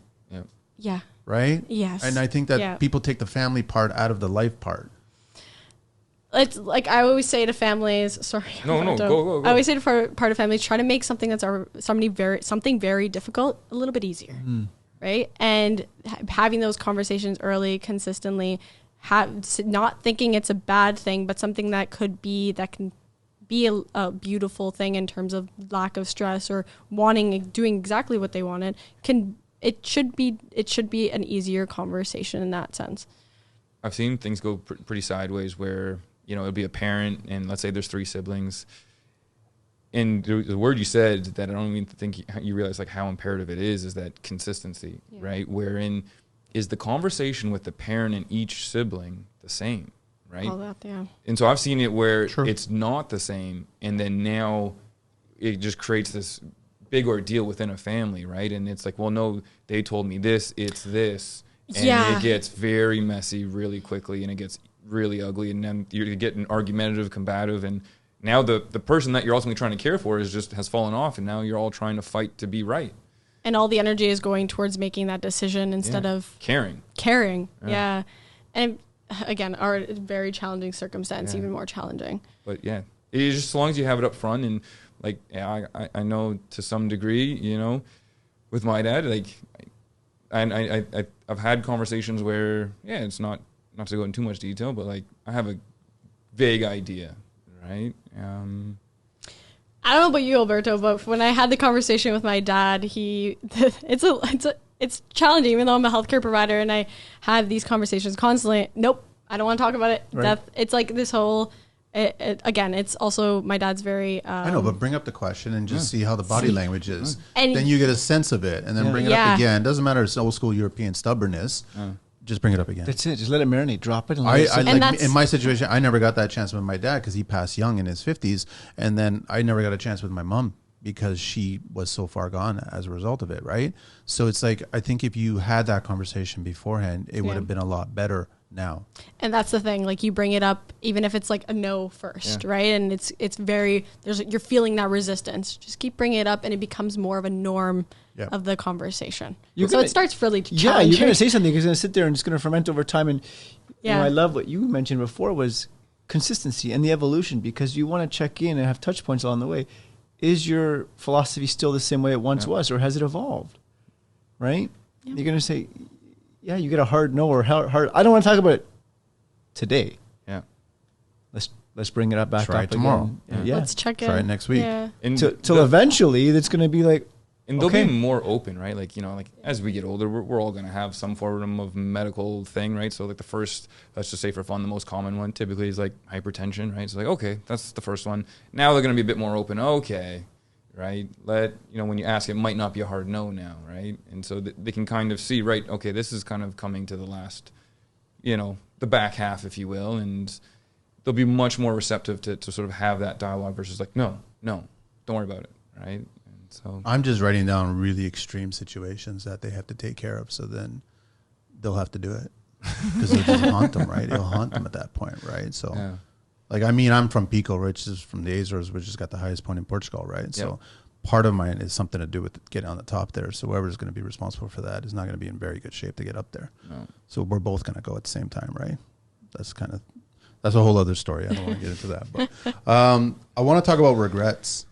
Yeah. Right? Yes. And I think that people take the family part out of the life part. It's like I always say to families, sorry. No, go. I always say to part of families, try to make something that's something very difficult a little bit easier. Right? And having those conversations early, consistently, not thinking it's a bad thing, but something that can be a beautiful thing in terms of lack of stress or doing exactly what they wanted. It should be an easier conversation in that sense. I've seen things go pretty sideways where, it'd be a parent, and let's say there's 3 siblings. and the word you said that I don't even think you realize like how imperative it is that consistency, right? Wherein is the conversation with the parent and each sibling the same, right? All that, yeah. And so I've seen it where it's not the same, and then now it just creates this big ordeal within a family, right? And it's like, well, no, they told me this, it's this. And it gets very messy really quickly, and it gets really ugly, and then you get an argumentative, combative, and now the person that you're ultimately trying to care for has fallen off, and now you're all trying to fight to be right. And all the energy is going towards making that decision instead of caring. Yeah. And again, our very challenging circumstance, even more challenging. But yeah, it's just as long as you have it up front, and like, I know to some degree, you know, with my dad, like, I've had conversations where, it's not to go into too much detail, but like I have a vague idea, right? I don't know about you, Alberto, but when I had the conversation with my dad, it's challenging, even though I'm a healthcare provider and I have these conversations constantly. Nope, I don't want to talk about it. Right. Death. It's like this whole. Again, it's also my dad's very. I know, but bring up the question and just see how the body language is. And then you get a sense of it, and then bring it up again. Doesn't matter. It's old school European stubbornness. Just bring it up again. That's it. Just let it marinate. Drop it. And in my situation, I never got that chance with my dad because he passed young in his 50s. And then I never got a chance with my mom because she was so far gone as a result of it, right? So it's like, I think if you had that conversation beforehand, it would have been a lot better now. And that's the thing, like you bring it up even if it's like a no first, right? And it's very, you're feeling that resistance. Just keep bringing it up and it becomes more of a norm of the conversation. So it starts really challenging. Yeah, you're going to say something because it's going to sit there and it's going to ferment over time. And you know, I love what you mentioned before was consistency and the evolution, because you want to check in and have touch points along the way. Is your philosophy still the same way it once was, or has it evolved? Right? You're going to say, you get a hard no or hard. I don't want to talk about it today. Yeah. Let's bring it up back Try up tomorrow. Again. Let's check in. Try it next week. Yeah. Till eventually it's going to be like, and they'll be more open, right? Like, you know, like as we get older, we're all going to have some form of medical thing, right? So like the first, let's just say for fun, the most common one typically is like hypertension, right? So like, okay, that's the first one. Now they're going to be a bit more open. Okay, right? When you ask, it might not be a hard no now, right? And so they can kind of see, right, okay, this is kind of coming to the last, the back half, if you will, and they'll be much more receptive to sort of have that dialogue versus like, no, don't worry about it, right? So I'm just writing down really extreme situations that they have to take care of, so then they'll have to do it because it'll just haunt them, right? It'll haunt them at that point, right? So, I'm from Pico, which is from the Azores, which has got the highest point in Portugal, right? So part of mine is something to do with getting on the top there. So whoever's going to be responsible for that is not going to be in very good shape to get up there. No. So we're both going to go at the same time, right? That's a whole other story. I don't want to get into that, but I want to talk about regrets.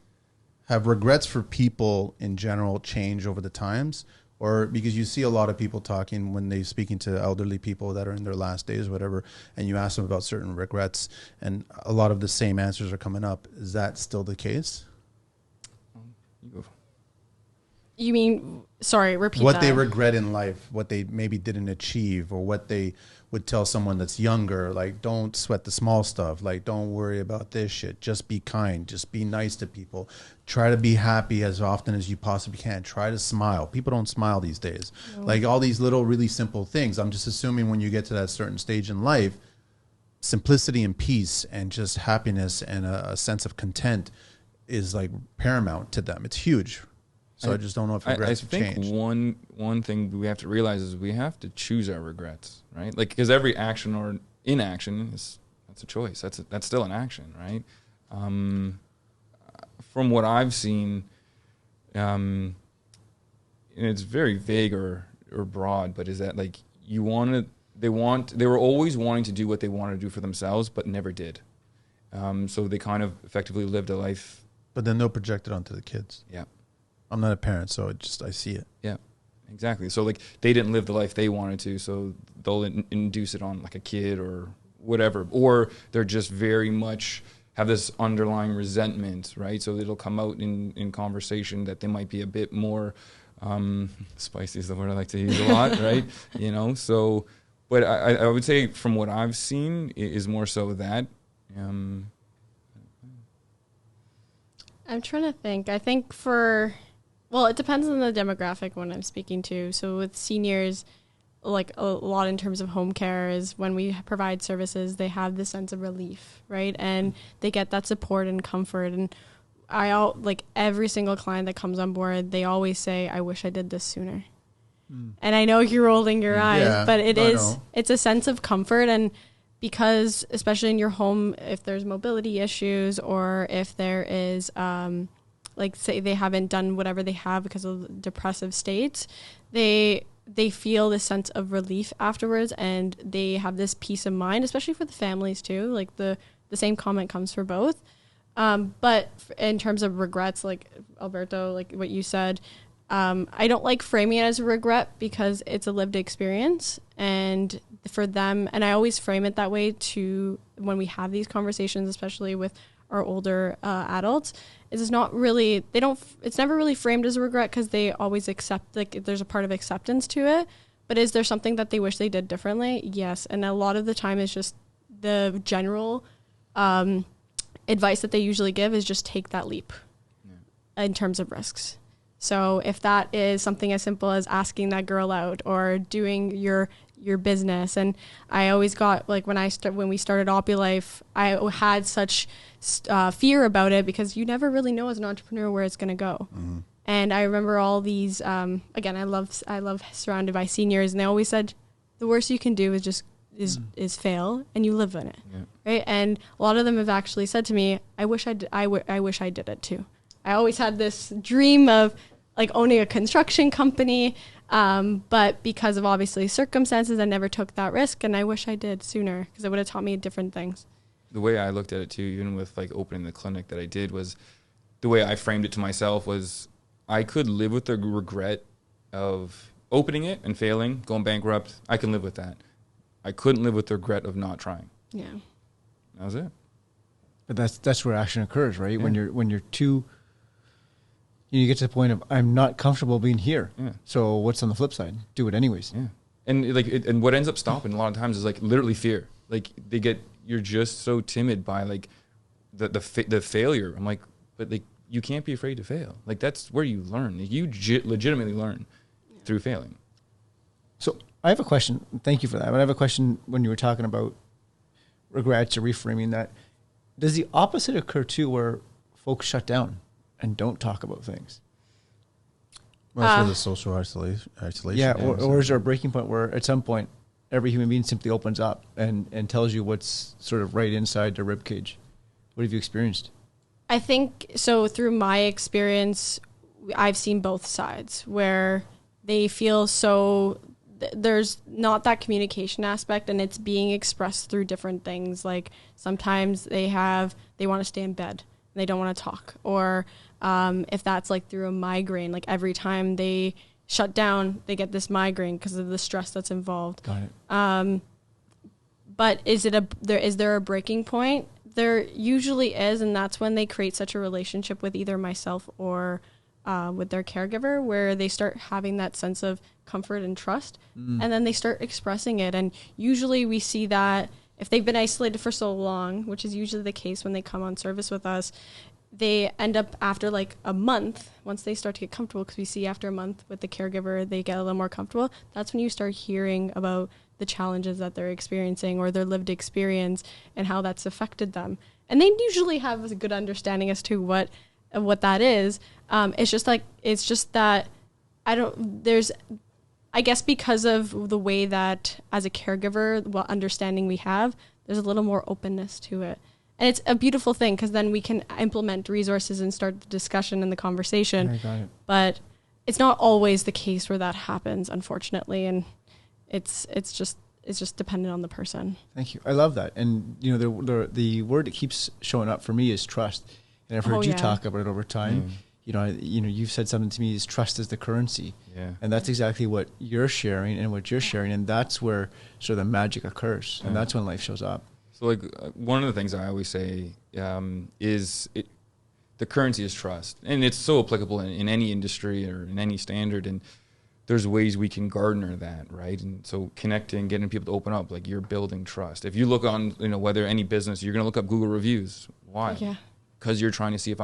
Have regrets for people in general changed over the times? Or because you see a lot of people talking when they're speaking to elderly people that are in their last days or whatever, and you ask them about certain regrets, and a lot of the same answers are coming up. Is that still the case? You mean, sorry, repeat what that. They regret in life, what they maybe didn't achieve, or what they would tell someone that's younger, like, don't sweat the small stuff, like, don't worry about this shit, just be kind, just be nice to people, try to be happy as often as you possibly can, try to smile. People don't smile these days. No. Like, all these little really simple things. I'm just assuming when you get to that certain stage in life, simplicity and peace and just happiness and a sense of content is like paramount to them. It's huge. So I just don't know if regrets have changed. I think one thing we have to realize is we have to choose our regrets, right? Like, because every action or inaction that's a choice. That's still an action, right? From what I've seen, and it's very vague or broad, but is that like they were always wanting to do what they wanted to do for themselves, but never did. So they kind of effectively lived a life. But then they'll project it onto the kids. Yeah. I'm not a parent, so I see it. Yeah, exactly. So like they didn't live the life they wanted to, so they'll induce it on like a kid or whatever, or they're just very much have this underlying resentment, right? So it'll come out in conversation that they might be a bit more spicy is the word I like to use a lot, right? So, but I would say from what I've seen is more so that. I'm trying to think. I think it depends on the demographic when I'm speaking to. So with seniors, like a lot in terms of home care is when we provide services, they have this sense of relief, right? And they get that support and comfort. And like every single client that comes on board, they always say, I wish I did this sooner. And I know you're rolling your eyes, but it's a sense of comfort. And because especially in your home, if there's mobility issues or if there is, like say they haven't done whatever they have because of depressive states, they feel this sense of relief afterwards, and they have this peace of mind, especially for the families too. Like the same comment comes for both. But in terms of regrets, like Alberto, like what you said, I don't like framing it as a regret because it's a lived experience, and for them, and I always frame it that way too when we have these conversations, especially with our older adults. It's never really framed as a regret because they always accept, like there's a part of acceptance to it. But is there something that they wish they did differently? Yes. And a lot of the time it's just the general advice that they usually give is just take that leap in terms of risks. So if that is something as simple as asking that girl out or doing your business. And I always got, like when we started Opulife, I had such fear about it because you never really know as an entrepreneur where it's going to go. Mm-hmm. And I remember all these, again, I love surrounded by seniors, and they always said, the worst you can do is fail, and you live in it. Yeah. Right. And a lot of them have actually said to me, I wish I did it too. I always had this dream of like owning a construction company. But because of obviously circumstances, I never took that risk, and I wish I did sooner because it would have taught me different things. The way I looked at it too, even with like opening the clinic that I did, was the way I framed it to myself was I could live with the regret of opening it and failing, going bankrupt. I can live with that. I couldn't live with the regret of not trying. Yeah. That was it. But that's where action occurs, right? Yeah. When you're too, you get to the point of I'm not comfortable being here. Yeah. So what's on the flip side? Do it anyways. Yeah. And and what ends up stopping a lot of times is like literally fear. Like you're just so timid by like the failure. I'm like, but like you can't be afraid to fail. Like that's where you learn. Like, you legitimately learn through failing. So I have a question. Thank you for that. But I have a question when you were talking about regrets or reframing that. Does the opposite occur too, where folks shut down and don't talk about things? Well, that's where the social isolation. Yeah, or is there a breaking point where at some point every human being simply opens up and tells you what's sort of right inside their ribcage? What have you experienced? I think so. Through my experience, I've seen both sides where they feel there's not that communication aspect, and it's being expressed through different things. Like sometimes they want to stay in bed and they don't want to talk, or if that's like through a migraine, like every time they shut down, they get this migraine because of the stress that's involved. Got it. But is there a breaking point? There usually is, and that's when they create such a relationship with either myself or with their caregiver, where they start having that sense of comfort and trust, and then they start expressing it. And usually we see that if they've been isolated for so long, which is usually the case when they come on service with us, they end up after like a month, once they start to get comfortable, because we see after a month with the caregiver, they get a little more comfortable. That's when you start hearing about the challenges that they're experiencing or their lived experience and how that's affected them. And they usually have a good understanding as to what that is. It's just that I guess because of the way that as a caregiver, what understanding we have, there's a little more openness to it. And it's a beautiful thing because then we can implement resources and start the discussion and the conversation. I got it. But it's not always the case where that happens, unfortunately. And it's just dependent on the person. Thank you. I love that. And you know, the word that keeps showing up for me is trust. And I've heard you talk about it over time. Mm. You know, you've said something to me is trust is the currency. Yeah. And that's exactly what you're sharing and what you're sharing. And that's where sort of the magic occurs. And that's when life shows up. So like one of the things I always say is the currency is trust. And it's so applicable in any industry or in any standard. And there's ways we can garner that, right? And so connecting, getting people to open up, like you're building trust. If you look on, whether any business, you're going to look up Google reviews. Why? Yeah. because you're trying to see if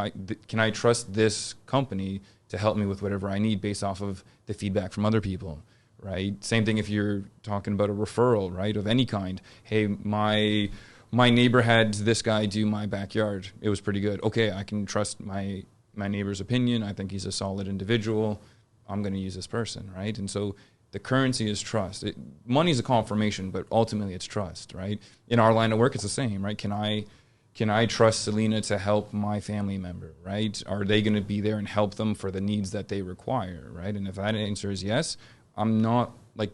can I trust this company to help me with whatever I need based off of the feedback from other people, right? Same thing if you're talking about a referral, right, of any kind. Hey, my neighbor had this guy do my backyard. It was pretty good. Okay, I can trust my neighbor's opinion. I think he's a solid individual. I'm going to use this person, right? And so the currency is trust. Money is a confirmation, but ultimately it's trust, right? In our line of work, it's the same, right? Can I trust Selena to help my family member, right? Are they going to be there and help them for the needs that they require, right? And if that answer is yes, I'm not like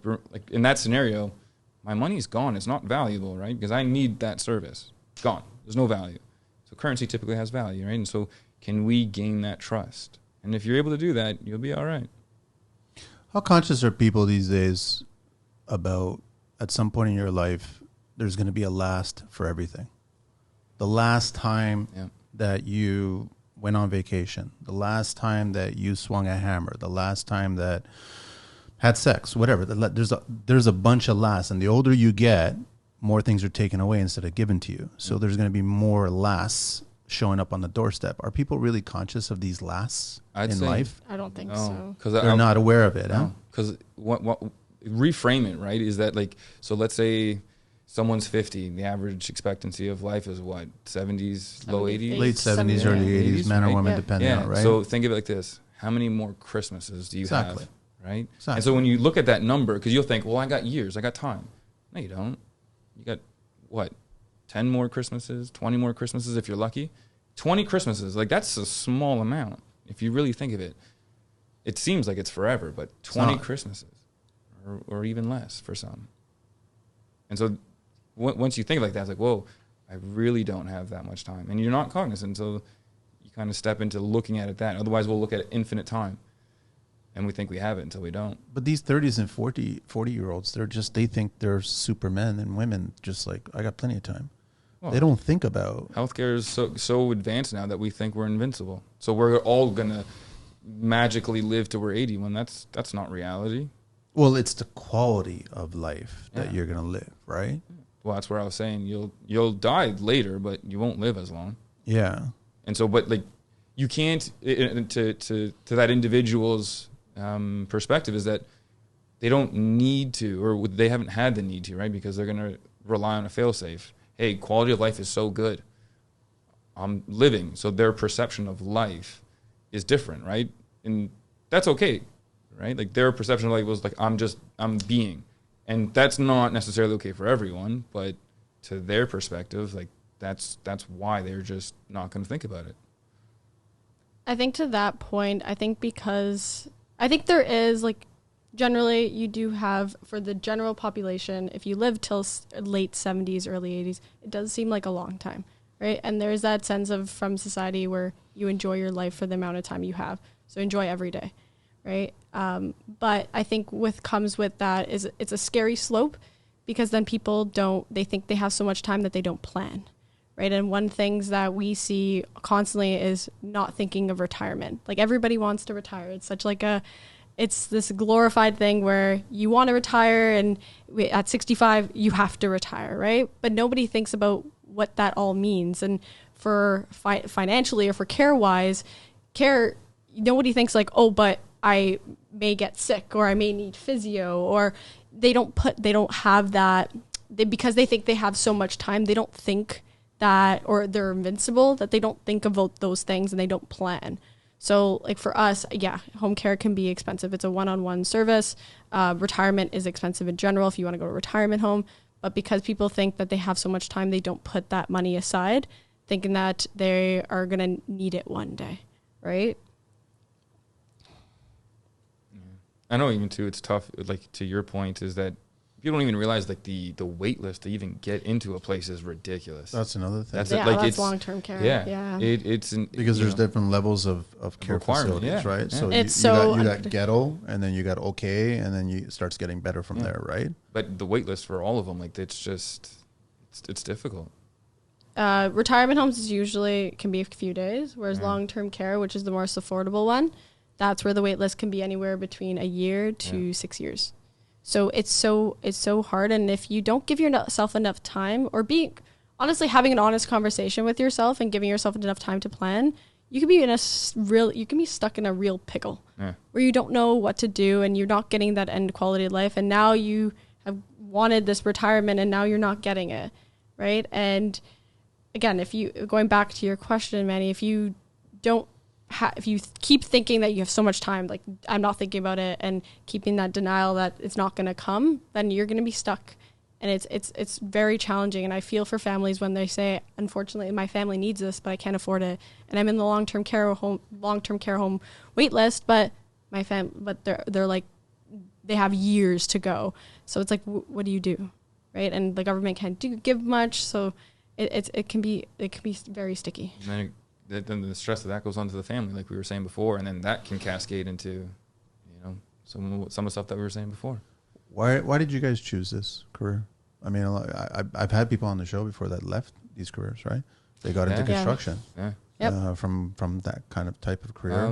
in that scenario, my money's gone. It's not valuable, right? Because I need that service. Gone. There's no value. So currency typically has value, right? And so can we gain that trust? And if you're able to do that, you'll be all right. How conscious are people these days about at some point in your life, there's going to be a last for everything? The last time that you went on vacation, the last time that you swung a hammer, the last time that had sex, whatever. There's a bunch of lasts, and the older you get, more things are taken away instead of given to you. So there's going to be more lasts showing up on the doorstep. Are people really conscious of these lasts in life? I don't think so. Because they're not aware of it. Because what reframe it, right? Is that like, so let's say someone's 50, the average expectancy of life is what, 70s, low 80s? Late 70s, early 80s, men or women, depending on, right? So think of it like this. How many more Christmases do you have, right? Exactly. And so when you look at that number, because you'll think, well, I got years, I got time. No, you don't. You got, what, 10 more Christmases, 20 more Christmases if you're lucky? 20 Christmases, like that's a small amount. If you really think of it, it seems like it's forever, but 20 Christmases or even less for some. And so once you think like that, it's like, whoa, I really don't have that much time. And you're not cognizant, so you kind of step into looking at it that. Otherwise, we'll look at infinite time. And we think we have it until we don't. But these 30s and 40-year-olds, they think they're supermen and women, just like, I got plenty of time. Well, they don't think about... Healthcare is so advanced now that we think we're invincible. So we're all going to magically live till we're 80 when that's not reality. Well, it's the quality of life that you're going to live, right? Well, that's where I was saying you'll die later, but you won't live as long. Yeah. And so, but like, you can't, to that individual's perspective is that they don't need to, or they haven't had the need to, right? Because they're going to rely on a failsafe. Hey, quality of life is so good. I'm living. So their perception of life is different, right? And that's okay, right? Like their perception of life was like, I'm being. And that's not necessarily okay for everyone, but to their perspective, like that's why they're just not going to think about it. I think to that point, I think there is like, generally, you do have, for the general population, if you live till late 70s, early 80s, it does seem like a long time, right? And there's that sense of, from society, where you enjoy your life for the amount of time you have. So enjoy every day, right? But I think comes with that is it's a scary slope, because then people they think they have so much time that they don't plan, right? And one things that we see constantly is not thinking of retirement. Like everybody wants to retire. It's such like it's this glorified thing where you want to retire and at 65, you have to retire, right? But nobody thinks about what that all means. And for financially or for care-wise, nobody thinks like, oh, but I may get sick or I may need physio, or they don't have that. Because they think they have so much time, they don't think that, or they're invincible, that they don't think about those things and they don't plan. So like for us, home care can be expensive. It's a one-on-one service. Retirement is expensive in general if you want to go to a retirement home. But because people think that they have so much time, they don't put that money aside, thinking that they are going to need it one day, right? I know even too, it's tough, like to your point, is that people don't even realize like the wait list to even get into a place is ridiculous. That's another thing. That's long-term care. Yeah. It's because there's different levels of care facilities, right? Yeah. So you got ghetto, and then you got okay, and then it starts getting better from there, right? But the wait list for all of them, like it's difficult. Retirement homes can be a few days, whereas long-term care, which is the most affordable one, that's where the wait list can be anywhere between a year to 6 years. So it's so hard, and if you don't give yourself enough time, or honestly, having an honest conversation with yourself and giving yourself enough time to plan, you can be stuck in a real pickle where you don't know what to do and you're not getting that end quality of life. And now you have wanted this retirement and now you're not getting it. Right. And again, going back to your question, Manny, if you keep thinking that you have so much time, like I'm not thinking about it, and keeping that denial that it's not going to come, then you're going to be stuck. And it's very challenging. And I feel for families when they say, unfortunately, my family needs this, but I can't afford it. And I'm in the long-term care home wait list, but they're like, they have years to go. So it's like, what do you do? Right. And the government can't give much. So it can be very sticky. And then the stress of that goes on to the family, like we were saying before. And then that can cascade into, some of the stuff that we were saying before. Why did you guys choose this career? I mean, I've had people on the show before that left these careers, right? They got into construction from that kind of type of career.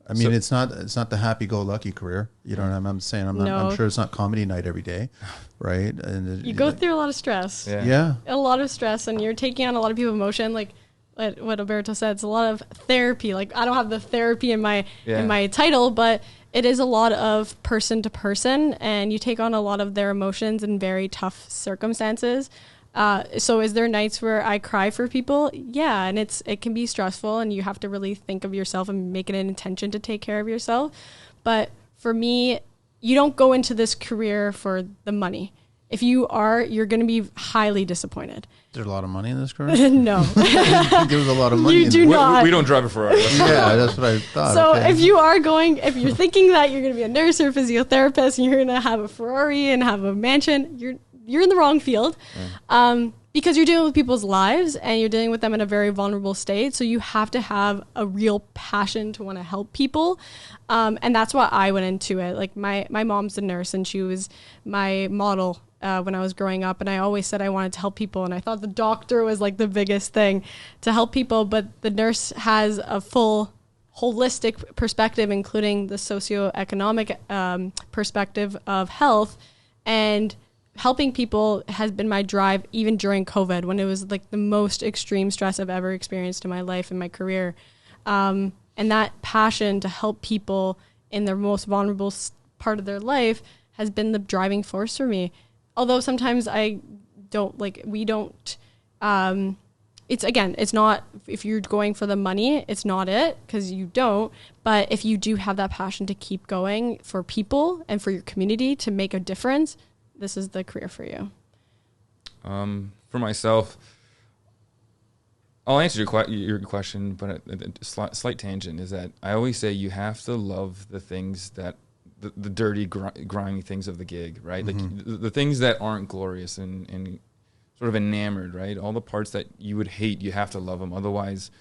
I mean, it's not the happy-go-lucky career. You know what I'm saying? I'm sure it's not comedy night every day, right? And you go through a lot of stress. Yeah. A lot of stress, and you're taking on a lot of people's emotion. Like what Alberto said, it's a lot of therapy. Like I don't have the therapy in my title, but it is a lot of person to person, and you take on a lot of their emotions in very tough circumstances. So is there nights where I cry for people? Yeah, and it can be stressful, and you have to really think of yourself and make it an intention to take care of yourself. But for me, you don't go into this career for the money. If you are, you're going to be highly disappointed. Is there a lot of money in this career? No. There was a lot of money. You do not. We don't drive a Ferrari. Yeah, that's what I thought. So if you're thinking that you're going to be a nurse or a physiotherapist and you're going to have a Ferrari and have a mansion, you're in the wrong field. Because you're dealing with people's lives and you're dealing with them in a very vulnerable state. So you have to have a real passion to want to help people. And that's why I went into it. Like my mom's a nurse and she was my model when I was growing up. And I always said I wanted to help people. And I thought the doctor was like the biggest thing to help people. But the nurse has a full holistic perspective, including the socioeconomic perspective of health. And helping people has been my drive even during COVID, when it was like the most extreme stress I've ever experienced in my life and my career. And that passion to help people in their most vulnerable part of their life has been the driving force for me. Although sometimes it's not, if you're going for the money, it's not it, because you don't. But if you do have that passion to keep going for people and for your community to make a difference, this is the career for you. For myself, I'll answer your question, but a slight tangent is that I always say you have to love the things that the dirty, grimy things of the gig, right? Mm-hmm. Like the things that aren't glorious and sort of enamored, right? All the parts that you would hate, you have to love them. Otherwise,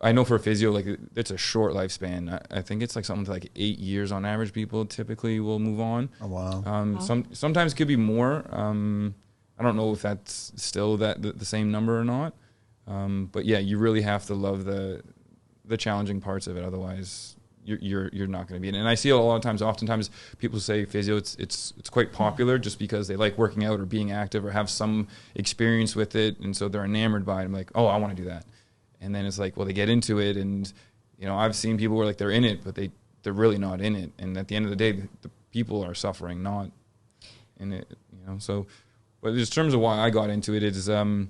I know for a physio, like it's a short lifespan. I think it's like something like 8 years on average. People typically will move on. Oh wow! Sometimes it could be more. I don't know if that's still the same number or not. But yeah, you really have to love the challenging parts of it. Otherwise, you're not going to be in it. And I see a lot of times, oftentimes people say physio, it's quite popular just because they like working out or being active or have some experience with it, and so they're enamored by it. I'm like, oh, I want to do that. And then it's like, well, they get into it, and I've seen people where like they're in it, but they're really not in it. And at the end of the day, the people are suffering, not in it. So, but in terms of why I got into it, is I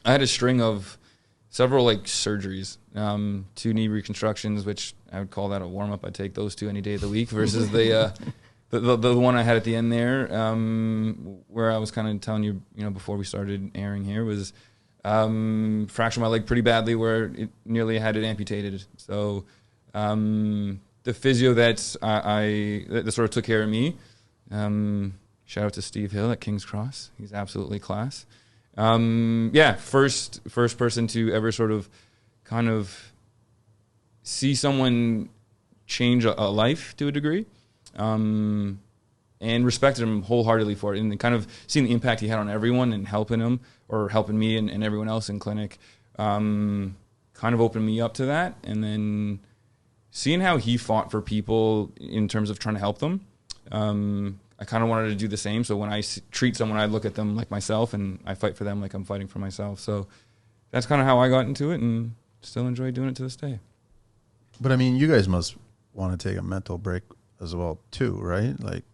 had a string of several like surgeries, 2 knee reconstructions, which I would call that a warm up. I'd take those 2 any day of the week versus the one I had at the end there, where I was kind of telling you, before we started airing here, was fractured my leg pretty badly, where it nearly had it amputated. So the physio that sort of took care of me, shout out to Steve Hill at King's Cross. He's absolutely class. First person to ever sort of kind of see someone change a life to a degree, and respected him wholeheartedly for it, and kind of seeing the impact he had on everyone and helping him, or helping me and everyone else in clinic, kind of opened me up to that. And then seeing how he fought for people in terms of trying to help them, I kind of wanted to do the same. So when I treat someone, I look at them like myself, and I fight for them like I'm fighting for myself. So that's kind of how I got into it, and still enjoy doing it to this day. But I mean, you guys must want to take a mental break as well too, right? Like,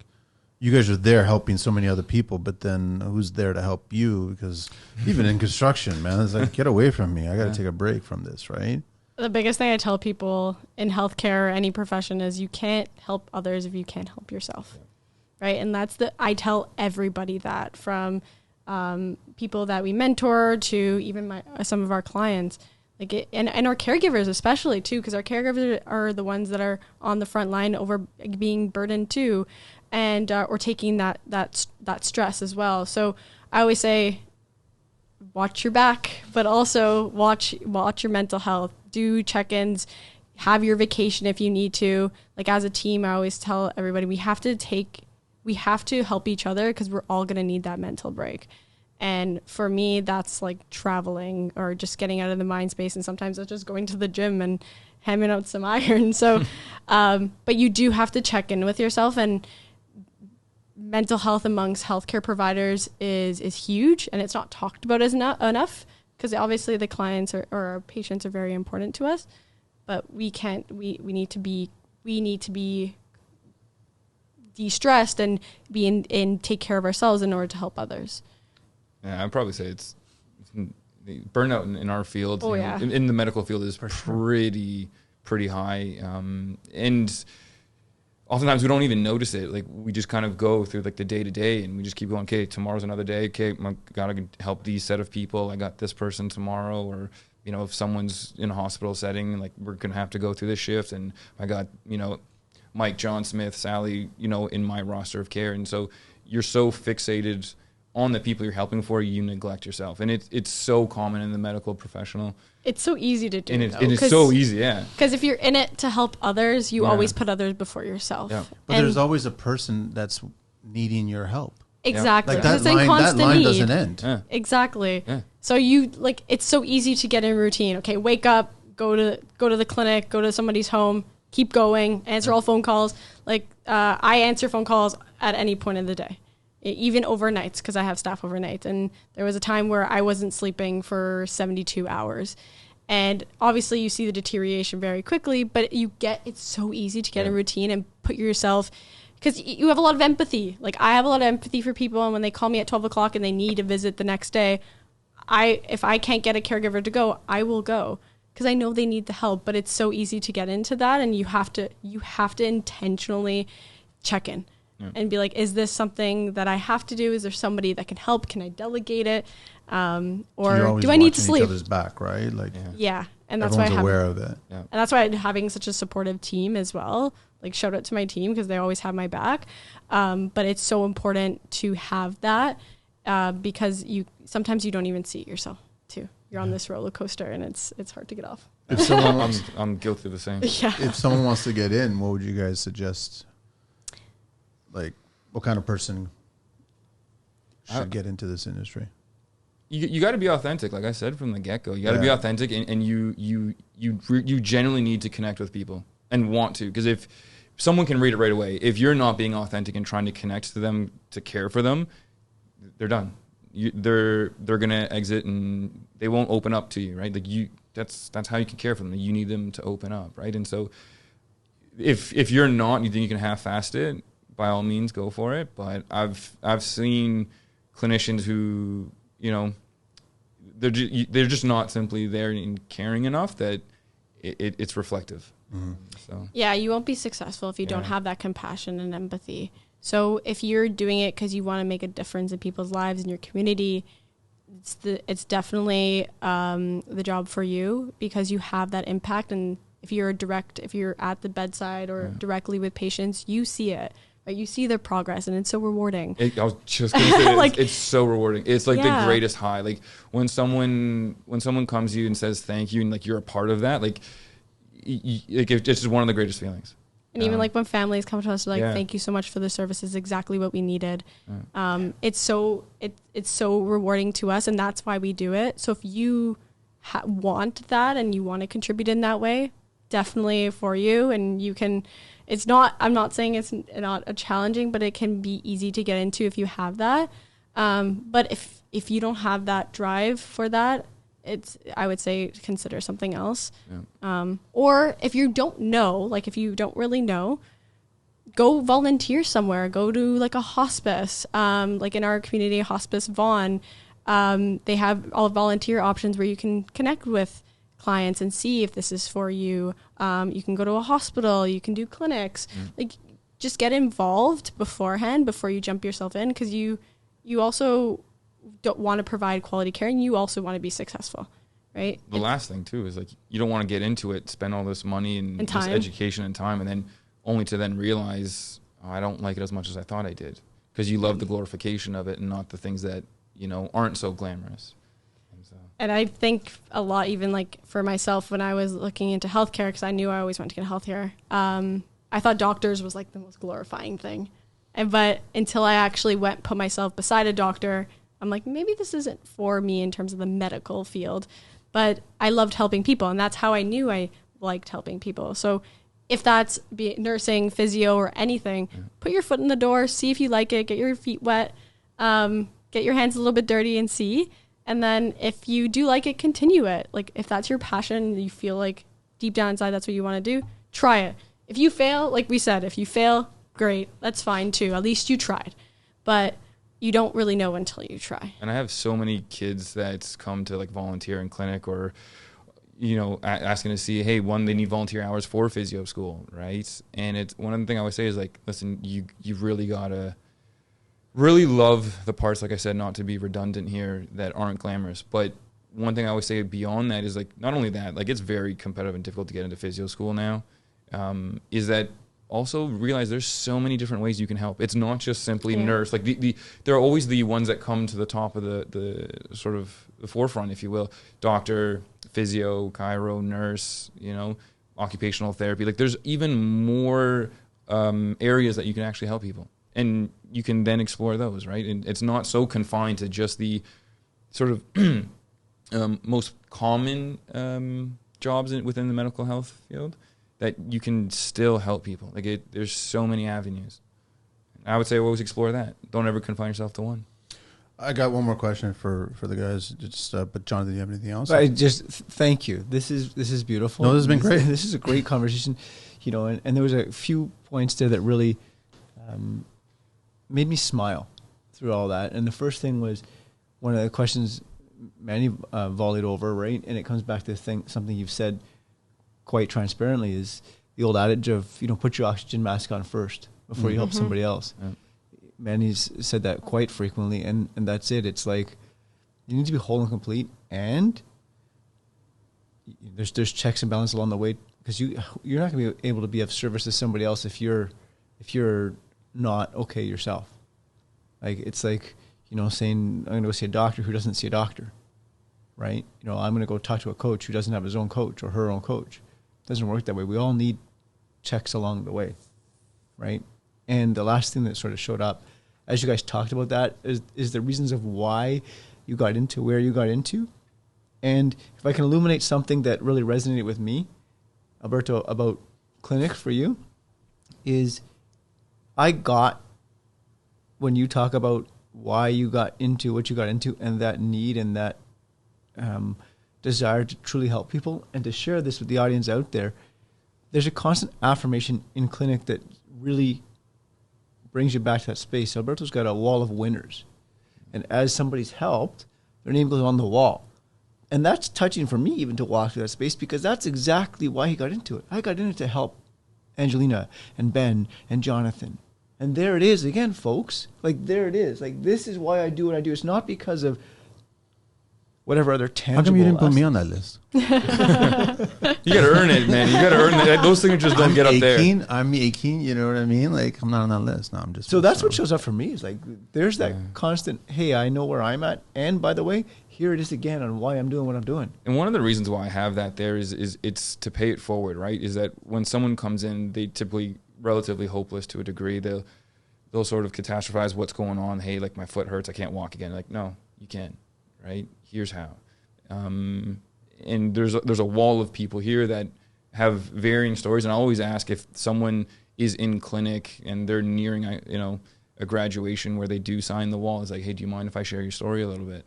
you guys are there helping so many other people, but then who's there to help you? Because even in construction, man, it's like, get away from me. I got to take a break from this, right? The biggest thing I tell people in healthcare or any profession is you can't help others if you can't help yourself. Right. And I tell everybody that, from people that we mentor to even some of our clients, and our caregivers especially too, because our caregivers are the ones that are on the front line over being burdened too, and or taking that stress as well. So I always say, watch your back, but also watch your mental health. Do check-ins. Have your vacation if you need to. Like, as a team, I always tell everybody we have to help each other, because we're all going to need that mental break. And for me, that's like traveling or just getting out of the mind space. And sometimes it's just going to the gym and hamming out some iron. So, but you do have to check in with yourself, and mental health amongst healthcare providers is huge, and it's not talked about as enough, because obviously the clients or our patients are very important to us, but we need to be de-stressed and take care of ourselves in order to help others. Yeah, I'd probably say it's burnout in our field. Oh, yeah. In the medical field is pretty high. And oftentimes we don't even notice it. Like, we just kind of go through like the day to day, and we just keep going. Okay, tomorrow's another day. Okay, I gotta help these set of people. I got this person tomorrow, or if someone's in a hospital setting, like, we're gonna have to go through this shift, and I got Mike, John, Smith, Sally, in my roster of care. And so you're so fixated on the people you're helping for, you neglect yourself. And it's so common in the medical professional. It's so easy to do. And it's so easy, yeah. Because if you're in it to help others, you always put others before yourself. Yeah. But there's always a person that's needing your help. Exactly. Like, that line doesn't end. Yeah. Exactly. Yeah. So it's so easy to get in routine. Okay, wake up, go to the clinic, go to somebody's home, keep going, answer all phone calls. Like, I answer phone calls at any point in the day, even overnights, because I have staff overnight. And there was a time where I wasn't sleeping for 72 hours. And obviously you see the deterioration very quickly, but it's so easy to get in routine and put yourself, because you have a lot of empathy. Like, I have a lot of empathy for people, and when they call me at 12 o'clock and they need a visit the next day, if I can't get a caregiver to go, I will go, because I know they need the help. But it's so easy to get into that, and you have to intentionally check in and be like, is this something that I have to do? Is there somebody that can help? Can I delegate it? Or do I need to sleep? Each other's back, right? Like, and that's why everyone's aware of it. Yeah. And that's why having such a supportive team as well. Like, shout out to my team, because they always have my back. But it's so important to have that, because sometimes you don't even see it yourself too. You're on this roller coaster, and it's hard to get off. If someone, I'm guilty of the same. Yeah. If someone wants to get in, what would you guys suggest? Like, what kind of person should get into this industry? You got to be authentic, like I said from the get-go. You got to be authentic, and you genuinely need to connect with people and want to. Because if someone can read it right away, if you're not being authentic and trying to connect to them, to care for them, they're done. They're gonna exit, and they won't open up to you, right? Like, that's how you can care for them. You need them to open up, right? And so if you're not, you think you can half-fast it, by all means, go for it. But I've seen clinicians who, they're just not simply there and caring enough that it's reflective. Mm-hmm. So yeah, you won't be successful if you don't have that compassion and empathy. So if you're doing it because you want to make a difference in people's lives in your community, it's definitely the job for you, because you have that impact. And if you're at the bedside or directly with patients, you see it. Right? You see their progress, and it's so rewarding. I was just going to say, it's so rewarding. It's like the greatest high. Like, when someone comes to you and says thank you, and like you're a part of that, like it's just one of the greatest feelings. And even like when families come to us, they're like, thank you so much for the services, exactly what we needed. It's so rewarding to us, and that's why we do it. So if you want that and you want to contribute in that way, definitely for you, and you can, it's not, I'm not saying it's not a challenging, but it can be easy to get into if you have that. But if you don't have that drive for that, I would say consider something else. Yeah. Or if you don't know, like if you don't really know, go volunteer somewhere, go to like a hospice, like in our community hospice, Vaughan, they have all volunteer options where you can connect with clients and see if this is for you. You can go to a hospital, you can do clinics, like just get involved beforehand before you jump yourself in, because you also don't want to provide quality care, and you also want to be successful, right? The last thing too is like, you don't want to get into it, spend all this money and this education and time, and then only to then realize, oh, I don't like it as much as I thought I did, because you love the glorification of it and not the things that, you know, aren't so glamorous. And I think a lot, even like for myself, when I was looking into healthcare, because I knew I always wanted to get healthcare, I thought doctors was like the most glorifying thing. But until I actually put myself beside a doctor, I'm like, maybe this isn't for me in terms of the medical field. But I loved helping people, and that's how I knew I liked helping people. So if that's nursing, physio, or anything, put your foot in the door, see if you like it, get your feet wet, get your hands a little bit dirty and see. And then if you do like it, continue it. Like if that's your passion, you feel like deep down inside that's what you want to do, try it. If you fail, like we said, if you fail, great. That's fine too. At least you tried. But you don't really know until you try. And I have so many kids that come to like volunteer in clinic, or, you know, asking to see, hey, they need volunteer hours for physio school, right? And it's one of the things I always say is like, listen, you've really got to really love the parts, like I said, not to be redundant here, that aren't glamorous. But one thing I always say beyond that is like, not only that, like it's very competitive and difficult to get into physio school now, is that also realize there's so many different ways you can help. It's not just simply nurse. Like there are always the ones that come to the top of the sort of the forefront, if you will. Doctor, physio, chiro, nurse, you know, occupational therapy. Like there's even more areas that you can actually help people. And you can then explore those, right? And it's not so confined to just the sort of most common jobs within the medical health field, that you can still help people. Like there's so many avenues. I would say always explore that. Don't ever confine yourself to one. I got one more question for the guys. Just, but Jonathan, do you have anything else? Thank you. This is beautiful. No, this has been great. This is a great conversation, you know. And there was a few points there that really made me smile through all that. And the first thing was one of the questions Manny volleyed over, right? And it comes back to something you've said quite transparently, is the old adage of, you know, put your oxygen mask on first before you help somebody else. Yeah. Manny's said that quite frequently, and that's it. It's like you need to be whole and complete, and there's checks and balances along the way, because you're not going to be able to be of service to somebody else if you're not okay yourself. Like it's like, you know, saying I'm going to go see a doctor who doesn't see a doctor, right? You know, I'm going to go talk to a coach who doesn't have his own coach or her own coach. It doesn't work that way. We all need checks along the way, right? And the last thing that sort of showed up as you guys talked about that is the reasons of why you got into where you got into. And if I can illuminate something that really resonated with me, Alberto, about clinic for you, is I got, when you talk about why you got into what you got into, and that need and that desire to truly help people and to share this with the audience out there, there's a constant affirmation in clinic that really brings you back to that space. Alberto's got a wall of winners. And as somebody's helped, their name goes on the wall. And that's touching for me even to walk through that space, because that's exactly why he got into it. I got into it to help Angelina and Ben and Jonathan. And there it is again, folks. Like, there it is. Like, this is why I do what I do. It's not because of whatever other tangible. How come you didn't put me on that list? You got to earn it, man. You got to earn it. Those things just don't get up there. I'm 18, you know what I mean? Like, I'm not on that list. No, I'm just. So that's what shows up for me, is like, there's that constant, hey, I know where I'm at. And by the way, here it is again on why I'm doing what I'm doing. And one of the reasons why I have that there is it's to pay it forward, right? Is that when someone comes in, they typically relatively hopeless to a degree. They'll sort of catastrophize what's going on. Hey, like my foot hurts, I can't walk again. Like, no, you can, right? Here's how. And there's a wall of people here that have varying stories, and I always ask if someone is in clinic and they're nearing, a graduation where they do sign the wall. It's like, hey, do you mind if I share your story a little bit?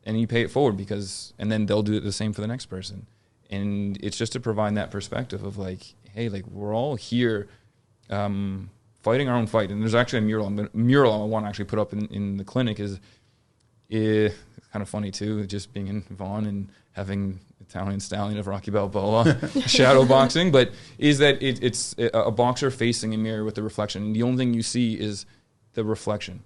And you pay it forward and then they'll do it the same for the next person. And it's just to provide that perspective of like, hey, like we're all here fighting our own fight. And there's actually a mural I want to actually put up in the clinic is kind of funny too, just being in Vaughan and having Italian stallion of Rocky Balboa shadow boxing, but is that it's a boxer facing a mirror with the reflection. And the only thing you see is the reflection.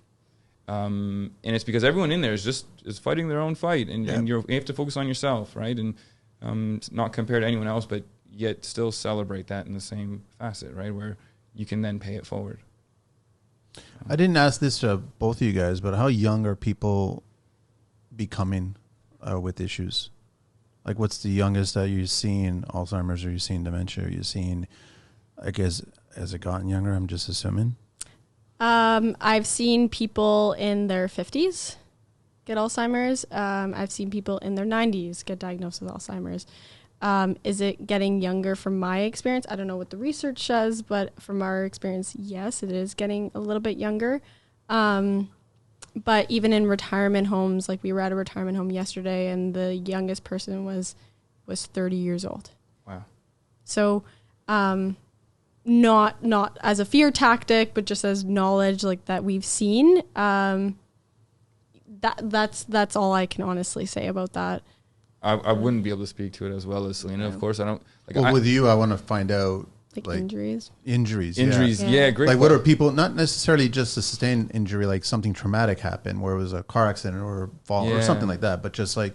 And it's because everyone in there is fighting their own fight, and you have to focus on yourself, right? And not compare to anyone else, but yet still celebrate that in the same facet, right? Where you can then pay it forward. I didn't ask this to both of you guys, but how young are people becoming with issues? Like, what's the youngest that you've seen Alzheimer's, or you've seen dementia, or you've seen, I guess, has it gotten younger? I'm just assuming. I've seen people in their 50s get Alzheimer's. I've seen people in their 90s get diagnosed with Alzheimer's. Is it getting younger from my experience? I don't know what the research says, but from our experience, yes, it is getting a little bit younger. But even in retirement homes, like we were at a retirement home yesterday, and the youngest person was 30 years old. Wow. So, not as a fear tactic, but just as knowledge like that we've seen. That's all I can honestly say about that. I wouldn't be able to speak to it as well as Selena. Of course, I don't. With you, I want to find out like injuries. Injuries, yeah, great. Like, what are people? Not necessarily just a sustained injury, like something traumatic happened, where it was a car accident or a fall or something like that. But just like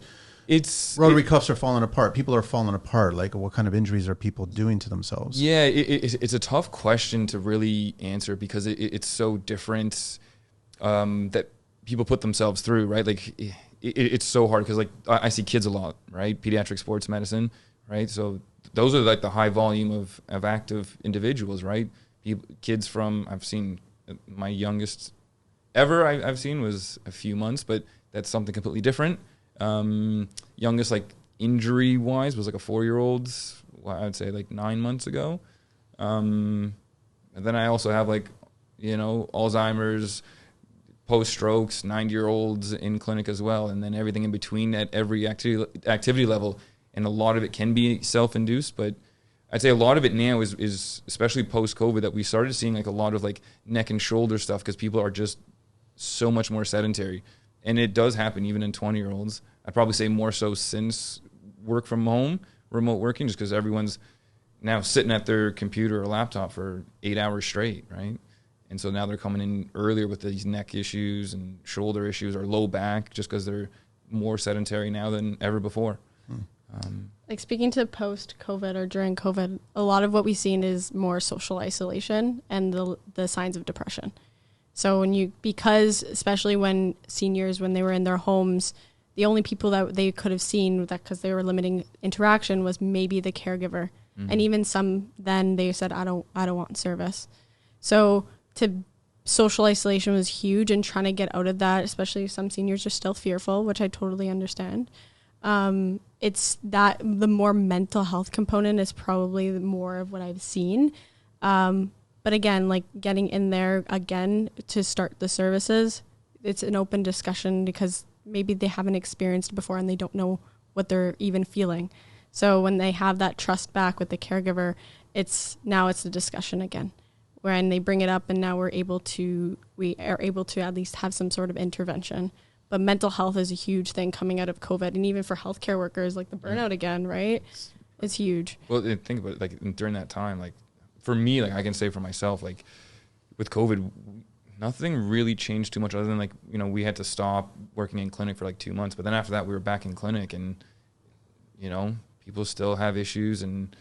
rotary cuffs are falling apart. People are falling apart. Like, what kind of injuries are people doing to themselves? Yeah, it's a tough question to really answer because it's so different that people put themselves through, right? Like, it's so hard because, like, I see kids a lot, right? Pediatric sports medicine, right? So those are like the high volume of active individuals, right? Kids from, I've seen my youngest ever I've seen was a few months, but that's something completely different. Youngest, like, injury wise was like a 4-year-old, I'd say like 9 months ago. And then I also have, like, Alzheimer's, post-strokes, 90-year-olds in clinic as well, and then everything in between at every activity level. And a lot of it can be self-induced, but I'd say a lot of it now is especially post-COVID that we started seeing like a lot of like neck and shoulder stuff because people are just so much more sedentary. And it does happen even in 20-year-olds. I'd probably say more so since work from home, remote working, just because everyone's now sitting at their computer or laptop for 8 hours straight, right? And so now they're coming in earlier with these neck issues and shoulder issues or low back just because they're more sedentary now than ever before. Like, speaking to post-COVID or during COVID, a lot of what we've seen is more social isolation and the signs of depression. So because especially when seniors, when they were in their homes, the only people that they could have seen that because they were limiting interaction was maybe the caregiver. Mm-hmm. And even some, then they said, I don't want service. So social isolation was huge, and trying to get out of that, especially some seniors are still fearful, which I totally understand. It's that the more mental health component is probably more of what I've seen. But again, like getting in there again to start the services, it's an open discussion because maybe they haven't experienced before and they don't know what they're even feeling. So when they have that trust back with the caregiver, it's the discussion again, when they bring it up, and now we are able to at least have some sort of intervention. But mental health is a huge thing coming out of COVID, and even for healthcare workers, like the burnout again, right? It's huge. Well, think about it, like during that time, like for me, like I can say for myself, like with COVID, nothing really changed too much other than like, we had to stop working in clinic for like 2 months. But then after that, we were back in clinic, and, people still have issues. And,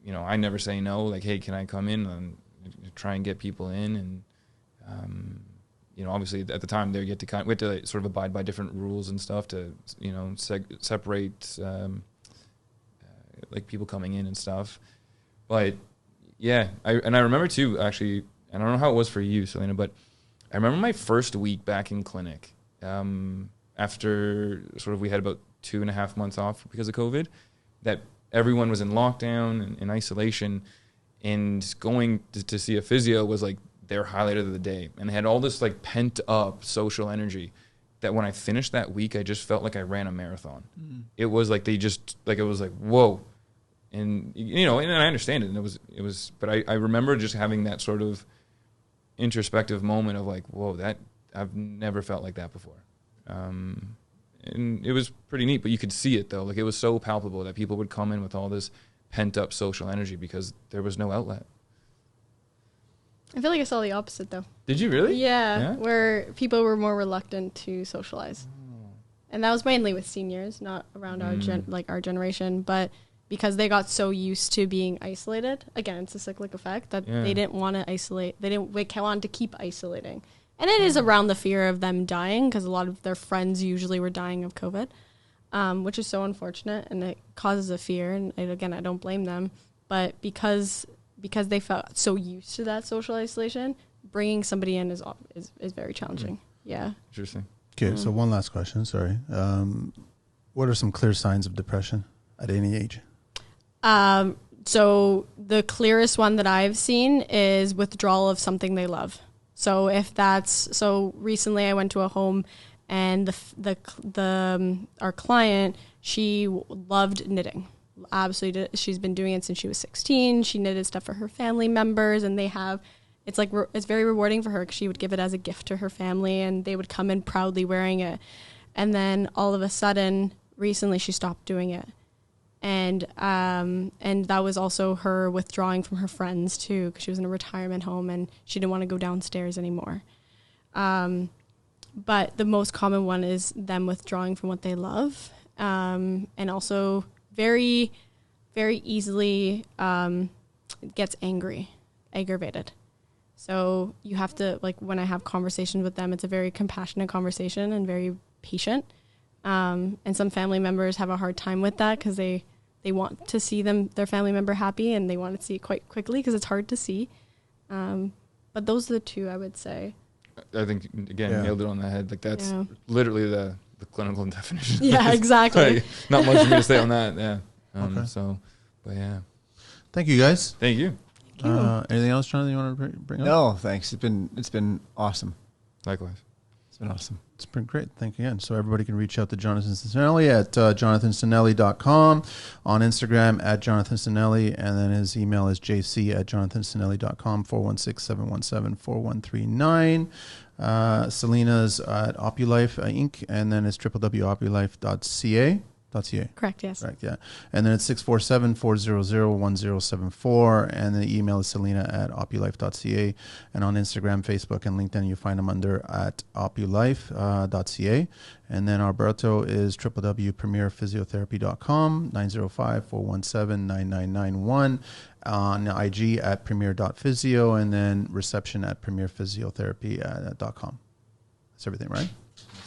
I never say no, like, hey, can I come in and try and get people in? And, obviously at the time we had to sort of abide by different rules and stuff to, separate like people coming in and stuff. But yeah, I remember too, actually, and I don't know how it was for you, Selena, but I remember my first week back in clinic, after sort of we had about 2.5 months off because of COVID, that everyone was in lockdown and in isolation, and going to see a physio was like their highlight of the day. And they had all this like pent up social energy that when I finished that week, I just felt like I ran a marathon. It was like it was like, whoa. And, you know, and I understand it. And it was, but I remember just having that sort of introspective moment of like, whoa, that I've never felt like that before. And it was pretty neat, but you could see it though. Like it was so palpable that people would come in with all this pent up social energy because there was no outlet. I feel like I saw the opposite though. Did you really? Yeah, where people were more reluctant to socialize. And that was mainly with seniors, not around our generation, but because they got so used to being isolated. Again, it's a cyclic effect that they didn't want to isolate. They wanted to keep isolating. And it is around the fear of them dying, because a lot of their friends usually were dying of COVID, which is so unfortunate, and it causes a fear. And again, I don't blame them, but because they felt so used to that social isolation, bringing somebody in is very challenging. Yeah. Interesting. Okay, so one last question. Sorry. What are some clear signs of depression at any age? So the clearest one that I've seen is withdrawal of something they love. So recently I went to a home, and our client, she loved knitting. Absolutely. She's been doing it since she was 16. She knitted stuff for her family members, and it's very rewarding for her, because she would give it as a gift to her family, and they would come in proudly wearing it. And then all of a sudden, recently she stopped doing it. And that was also her withdrawing from her friends too, because she was in a retirement home and she didn't want to go downstairs anymore. But the most common one is them withdrawing from what they love, and also very, very easily gets aggravated. So you have to, like, when I have conversations with them, it's a very compassionate conversation and very patient. And some family members have a hard time with that, because they want to see their family member happy, and they want to see it quite quickly, because it's hard to see. But those are the two I would say. I think, again, nailed it on the head. Like, that's literally the clinical definition. Yeah, exactly. Like, not much for me to say on that. Yeah. Okay. So, but yeah. Thank you, guys. Thank you. Anything else, Jonathan, you want to bring up? No, thanks. It's been awesome. Likewise. It's been awesome. It's been great. Thank you again. So everybody can reach out to Jonathan Cinelli at jonathancinelli.com, on Instagram at Jonathan Cinelli, and then his email is jc@jonathancinelli.com, 416-717-4139. Selena's at Opulife Inc., and then it's www.opulife.ca. Correct, yes. Correct, yeah. And then it's 647-400-1074, and the email is selena@opulife.ca, and on Instagram, Facebook, and LinkedIn, you find them under at opulife.ca. And then Alberto is www.premierphysiotherapy.com, 905-417-9991, on IG at premier.physio, and then reception at premierphysiotherapy.com. That's everything, right?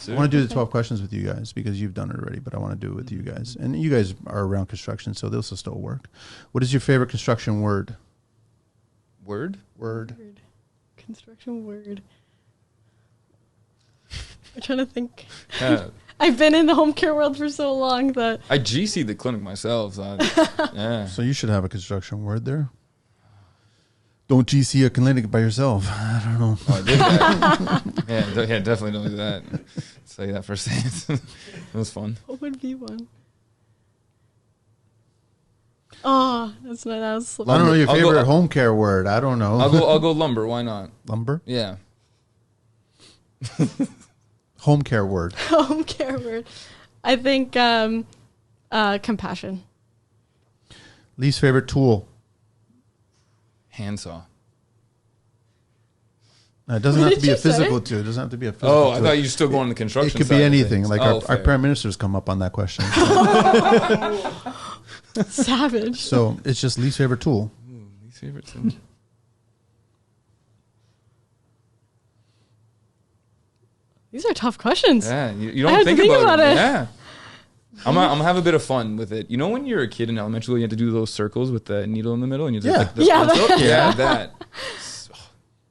I want to do the 12 questions with you guys, because you've done it already, but I want to do it with you guys. And you guys are around construction, so this will still work. What is your favorite construction word? Word. Construction word. I'm trying to think. I've been in the home care world for so long that I GC the clinic myself. So So you should have a construction word there. Don't GC a clinic by yourself. I don't know. Oh, I did that. yeah, definitely don't do that. Say that first thing. It was fun. What would be one? Oh, that's not. That was. I don't know your favorite home care word. I don't know. I'll go lumber. Why not? Lumber? Yeah. Home care word. Home care word. I think compassion. Least favorite tool. Handsaw. No, it doesn't have to be a physical tool. It doesn't have to be a physical tool. I thought you were still going to construction. It could be anything. Like our prime ministers come up on that question. Savage. So it's just least favorite tool. Least favorite tool. These are tough questions. Yeah, you don't think about it. Yeah. I'm gonna have a bit of fun with it. You know, when you're a kid in elementary school, you had to do those circles with the needle in the middle, and you just that.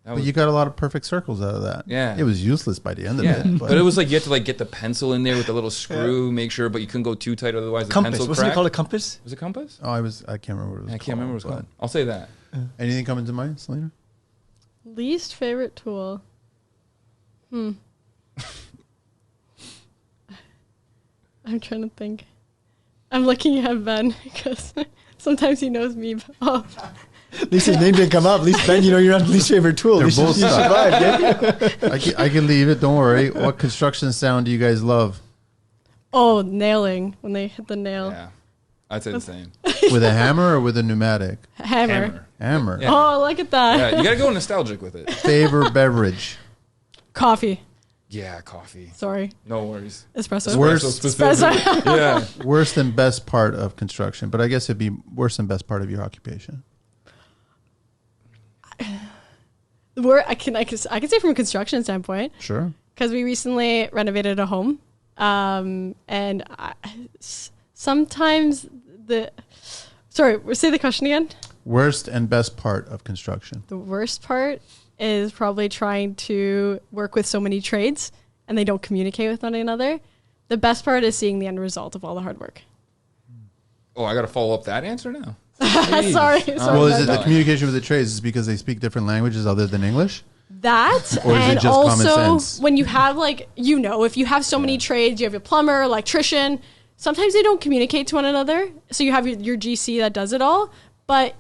But you got a lot of perfect circles out of that. Yeah. It was useless by the end of it. But it was like you had to like get the pencil in there with the little screw, make sure, but you couldn't go too tight, otherwise the pencil cracked. Wasn't it called a compass? Was it compass? Oh, I can't remember what it was. I can't remember what it was called. I'll say that. Anything coming to mind, Selena? Least favorite tool. I'm trying to think. I'm looking at Ben because sometimes he knows me. At least his name didn't come up. At least Ben, you're not least favorite tool. They're both you survived, yeah? I can leave it. Don't worry. What construction sound do you guys love? Oh, nailing. When they hit the nail. Yeah. I'd say the same. With a hammer or with a pneumatic? Hammer. Hammer. Yeah. Oh, look at that. Yeah, you got to go nostalgic with it. Favorite beverage? Coffee. Yeah, coffee. Sorry. No worries. Espresso. Worst, Espresso. Yeah. Worst and best part of construction, but I guess it'd be worst and best part of your occupation. I can say from a construction standpoint. Sure. Because we recently renovated a home, and sometimes say the question again. Worst and best part of construction. The worst part is probably trying to work with so many trades and they don't communicate with one another. The best part is seeing the end result of all the hard work. Oh, I got to follow up that answer now. Sorry. Well, is it the communication with the trades is because they speak different languages other than English? That, or is and it just common also sense? when you have if you have so many trades, you have a plumber, electrician, sometimes they don't communicate to one another. So you have your GC that does it all, but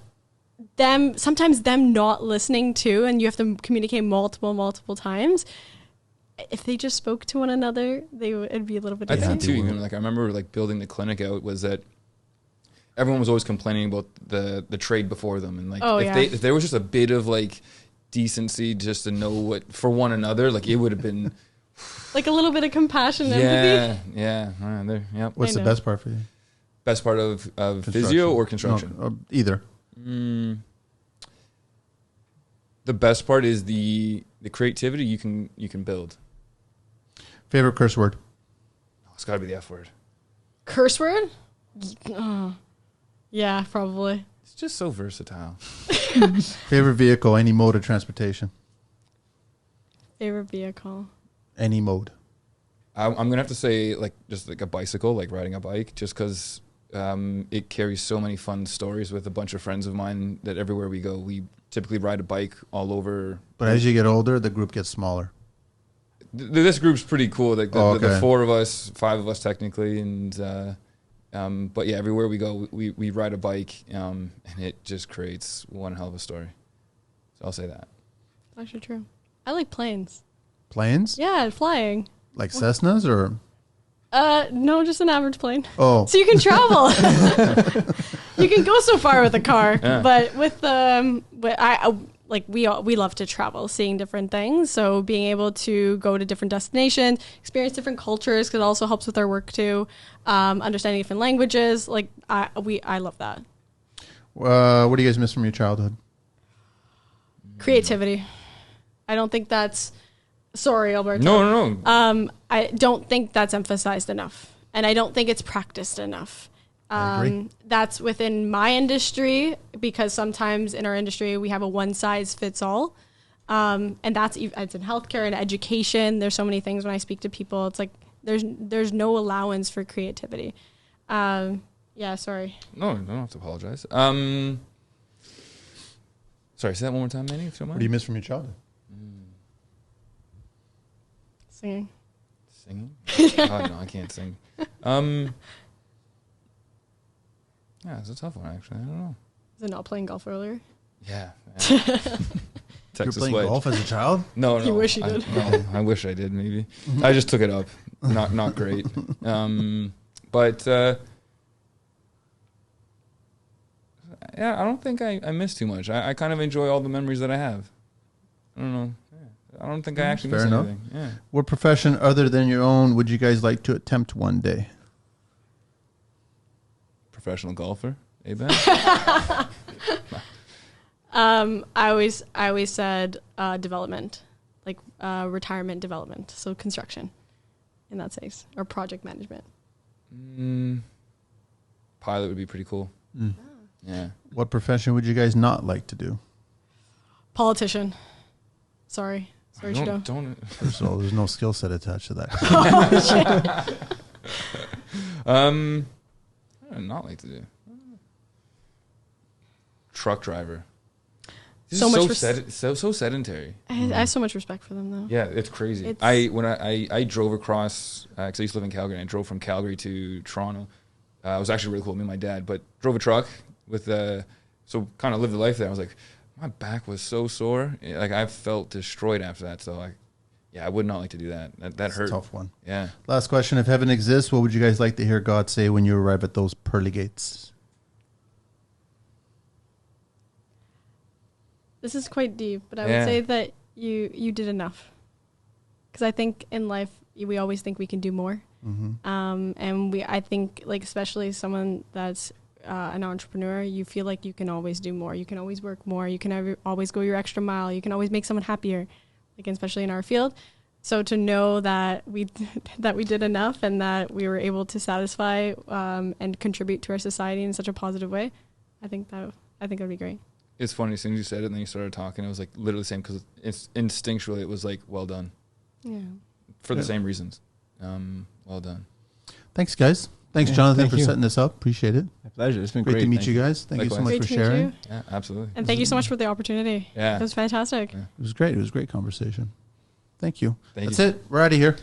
sometimes them not listening too, and you have to communicate multiple times. If they just spoke to one another, it'd be a little bit easier. I think too, even I remember building the clinic out was that everyone was always complaining about the trade before them, and if there was just a bit of decency just to know what for one another, it would have been a little bit of compassion and empathy. Yeah. What's the best part for you? Best part of physio or construction? No, either. The best part is the creativity you can build. Favorite curse word? Oh, it's got to be the F word. Curse word? Yeah, probably. It's just so versatile. Favorite vehicle? Any mode of transportation? Favorite vehicle? Any mode. I'm gonna have to say just a bicycle, riding a bike, just because it carries so many fun stories with a bunch of friends of mine that everywhere we go, we typically ride a bike all over. But as you get older, the group gets smaller. This group's pretty cool. The 4 of us, 5 of us technically, and but yeah, everywhere we go, we ride a bike, and it just creates one hell of a story. So I'll say that. Actually true. I like planes. Planes? Yeah, flying. Like Cessnas or? No, just an average plane. Oh. So you can travel. You can go so far with a car, but with we love to travel, seeing different things. So being able to go to different destinations, experience different cultures, because it also helps with our work too. Understanding different languages, I love that. What do you guys miss from your childhood? Creativity. I don't think that's. Sorry, Alberto. No. I don't think that's emphasized enough, and I don't think it's practiced enough. I agree. That's within my industry, because sometimes in our industry we have a one size fits all, and it's in healthcare and education. There's so many things when I speak to people. It's there's no allowance for creativity. Yeah, sorry. No, I don't have to apologize. Sorry, say that one more time, Manny, if you don't mind. What do you miss from your childhood? Singing. Oh, no, I can't sing. Yeah, it's a tough one, actually. I don't know. Was it not playing golf earlier? Yeah. You were playing golf as a child? No. You wish you did. No, I wish I did, maybe. I just took it up. Not great. But yeah, I don't think I miss too much. I kind of enjoy all the memories that I have. I don't know. I don't think I actually miss anything. Yeah. What profession other than your own would you guys like to attempt one day? Professional golfer, Ben? I always said development, retirement development, so construction, in that sense, or project management. Pilot would be pretty cool. Yeah. What profession would you guys not like to do? Politician. Sorry, Trudeau. First of all, there's no skill set attached to that. I would not like to do. Truck driver. So sedentary. I have so much respect for them, though. Yeah, it's crazy. I drove across, because I used to live in Calgary, and I drove from Calgary to Toronto. It was actually really cool, me and my dad, but drove a truck with, so kind of lived the life there. I was like, my back was so sore. Like, I felt destroyed after that, so I would not like to do that. That hurt. A tough one. Yeah. Last question. If heaven exists, what would you guys like to hear God say when you arrive at those pearly gates? This is quite deep, but I would say that you did enough. Because I think in life, we always think we can do more. And I think, like, especially someone that's an entrepreneur, you feel like you can always do more. You can always work more. You can always go your extra mile. You can always make someone happier, like, especially in our field. So to know that we did enough and that we were able to satisfy and contribute to our society in such a positive way, I think that would be great. It's funny, as soon as you said it and then you started talking, it was like literally the same, because it's instinctually it was like, well done. Yeah. For the same reasons. Well done. Thanks, guys. Thanks, Jonathan, for setting this up. Appreciate it. My pleasure. It's been great to meet you guys. Thank you so much for sharing. Yeah, absolutely. And thank you so much for the opportunity. Yeah. It was fantastic. It was great. It was a great conversation. Thank you. That's it. We're out of here.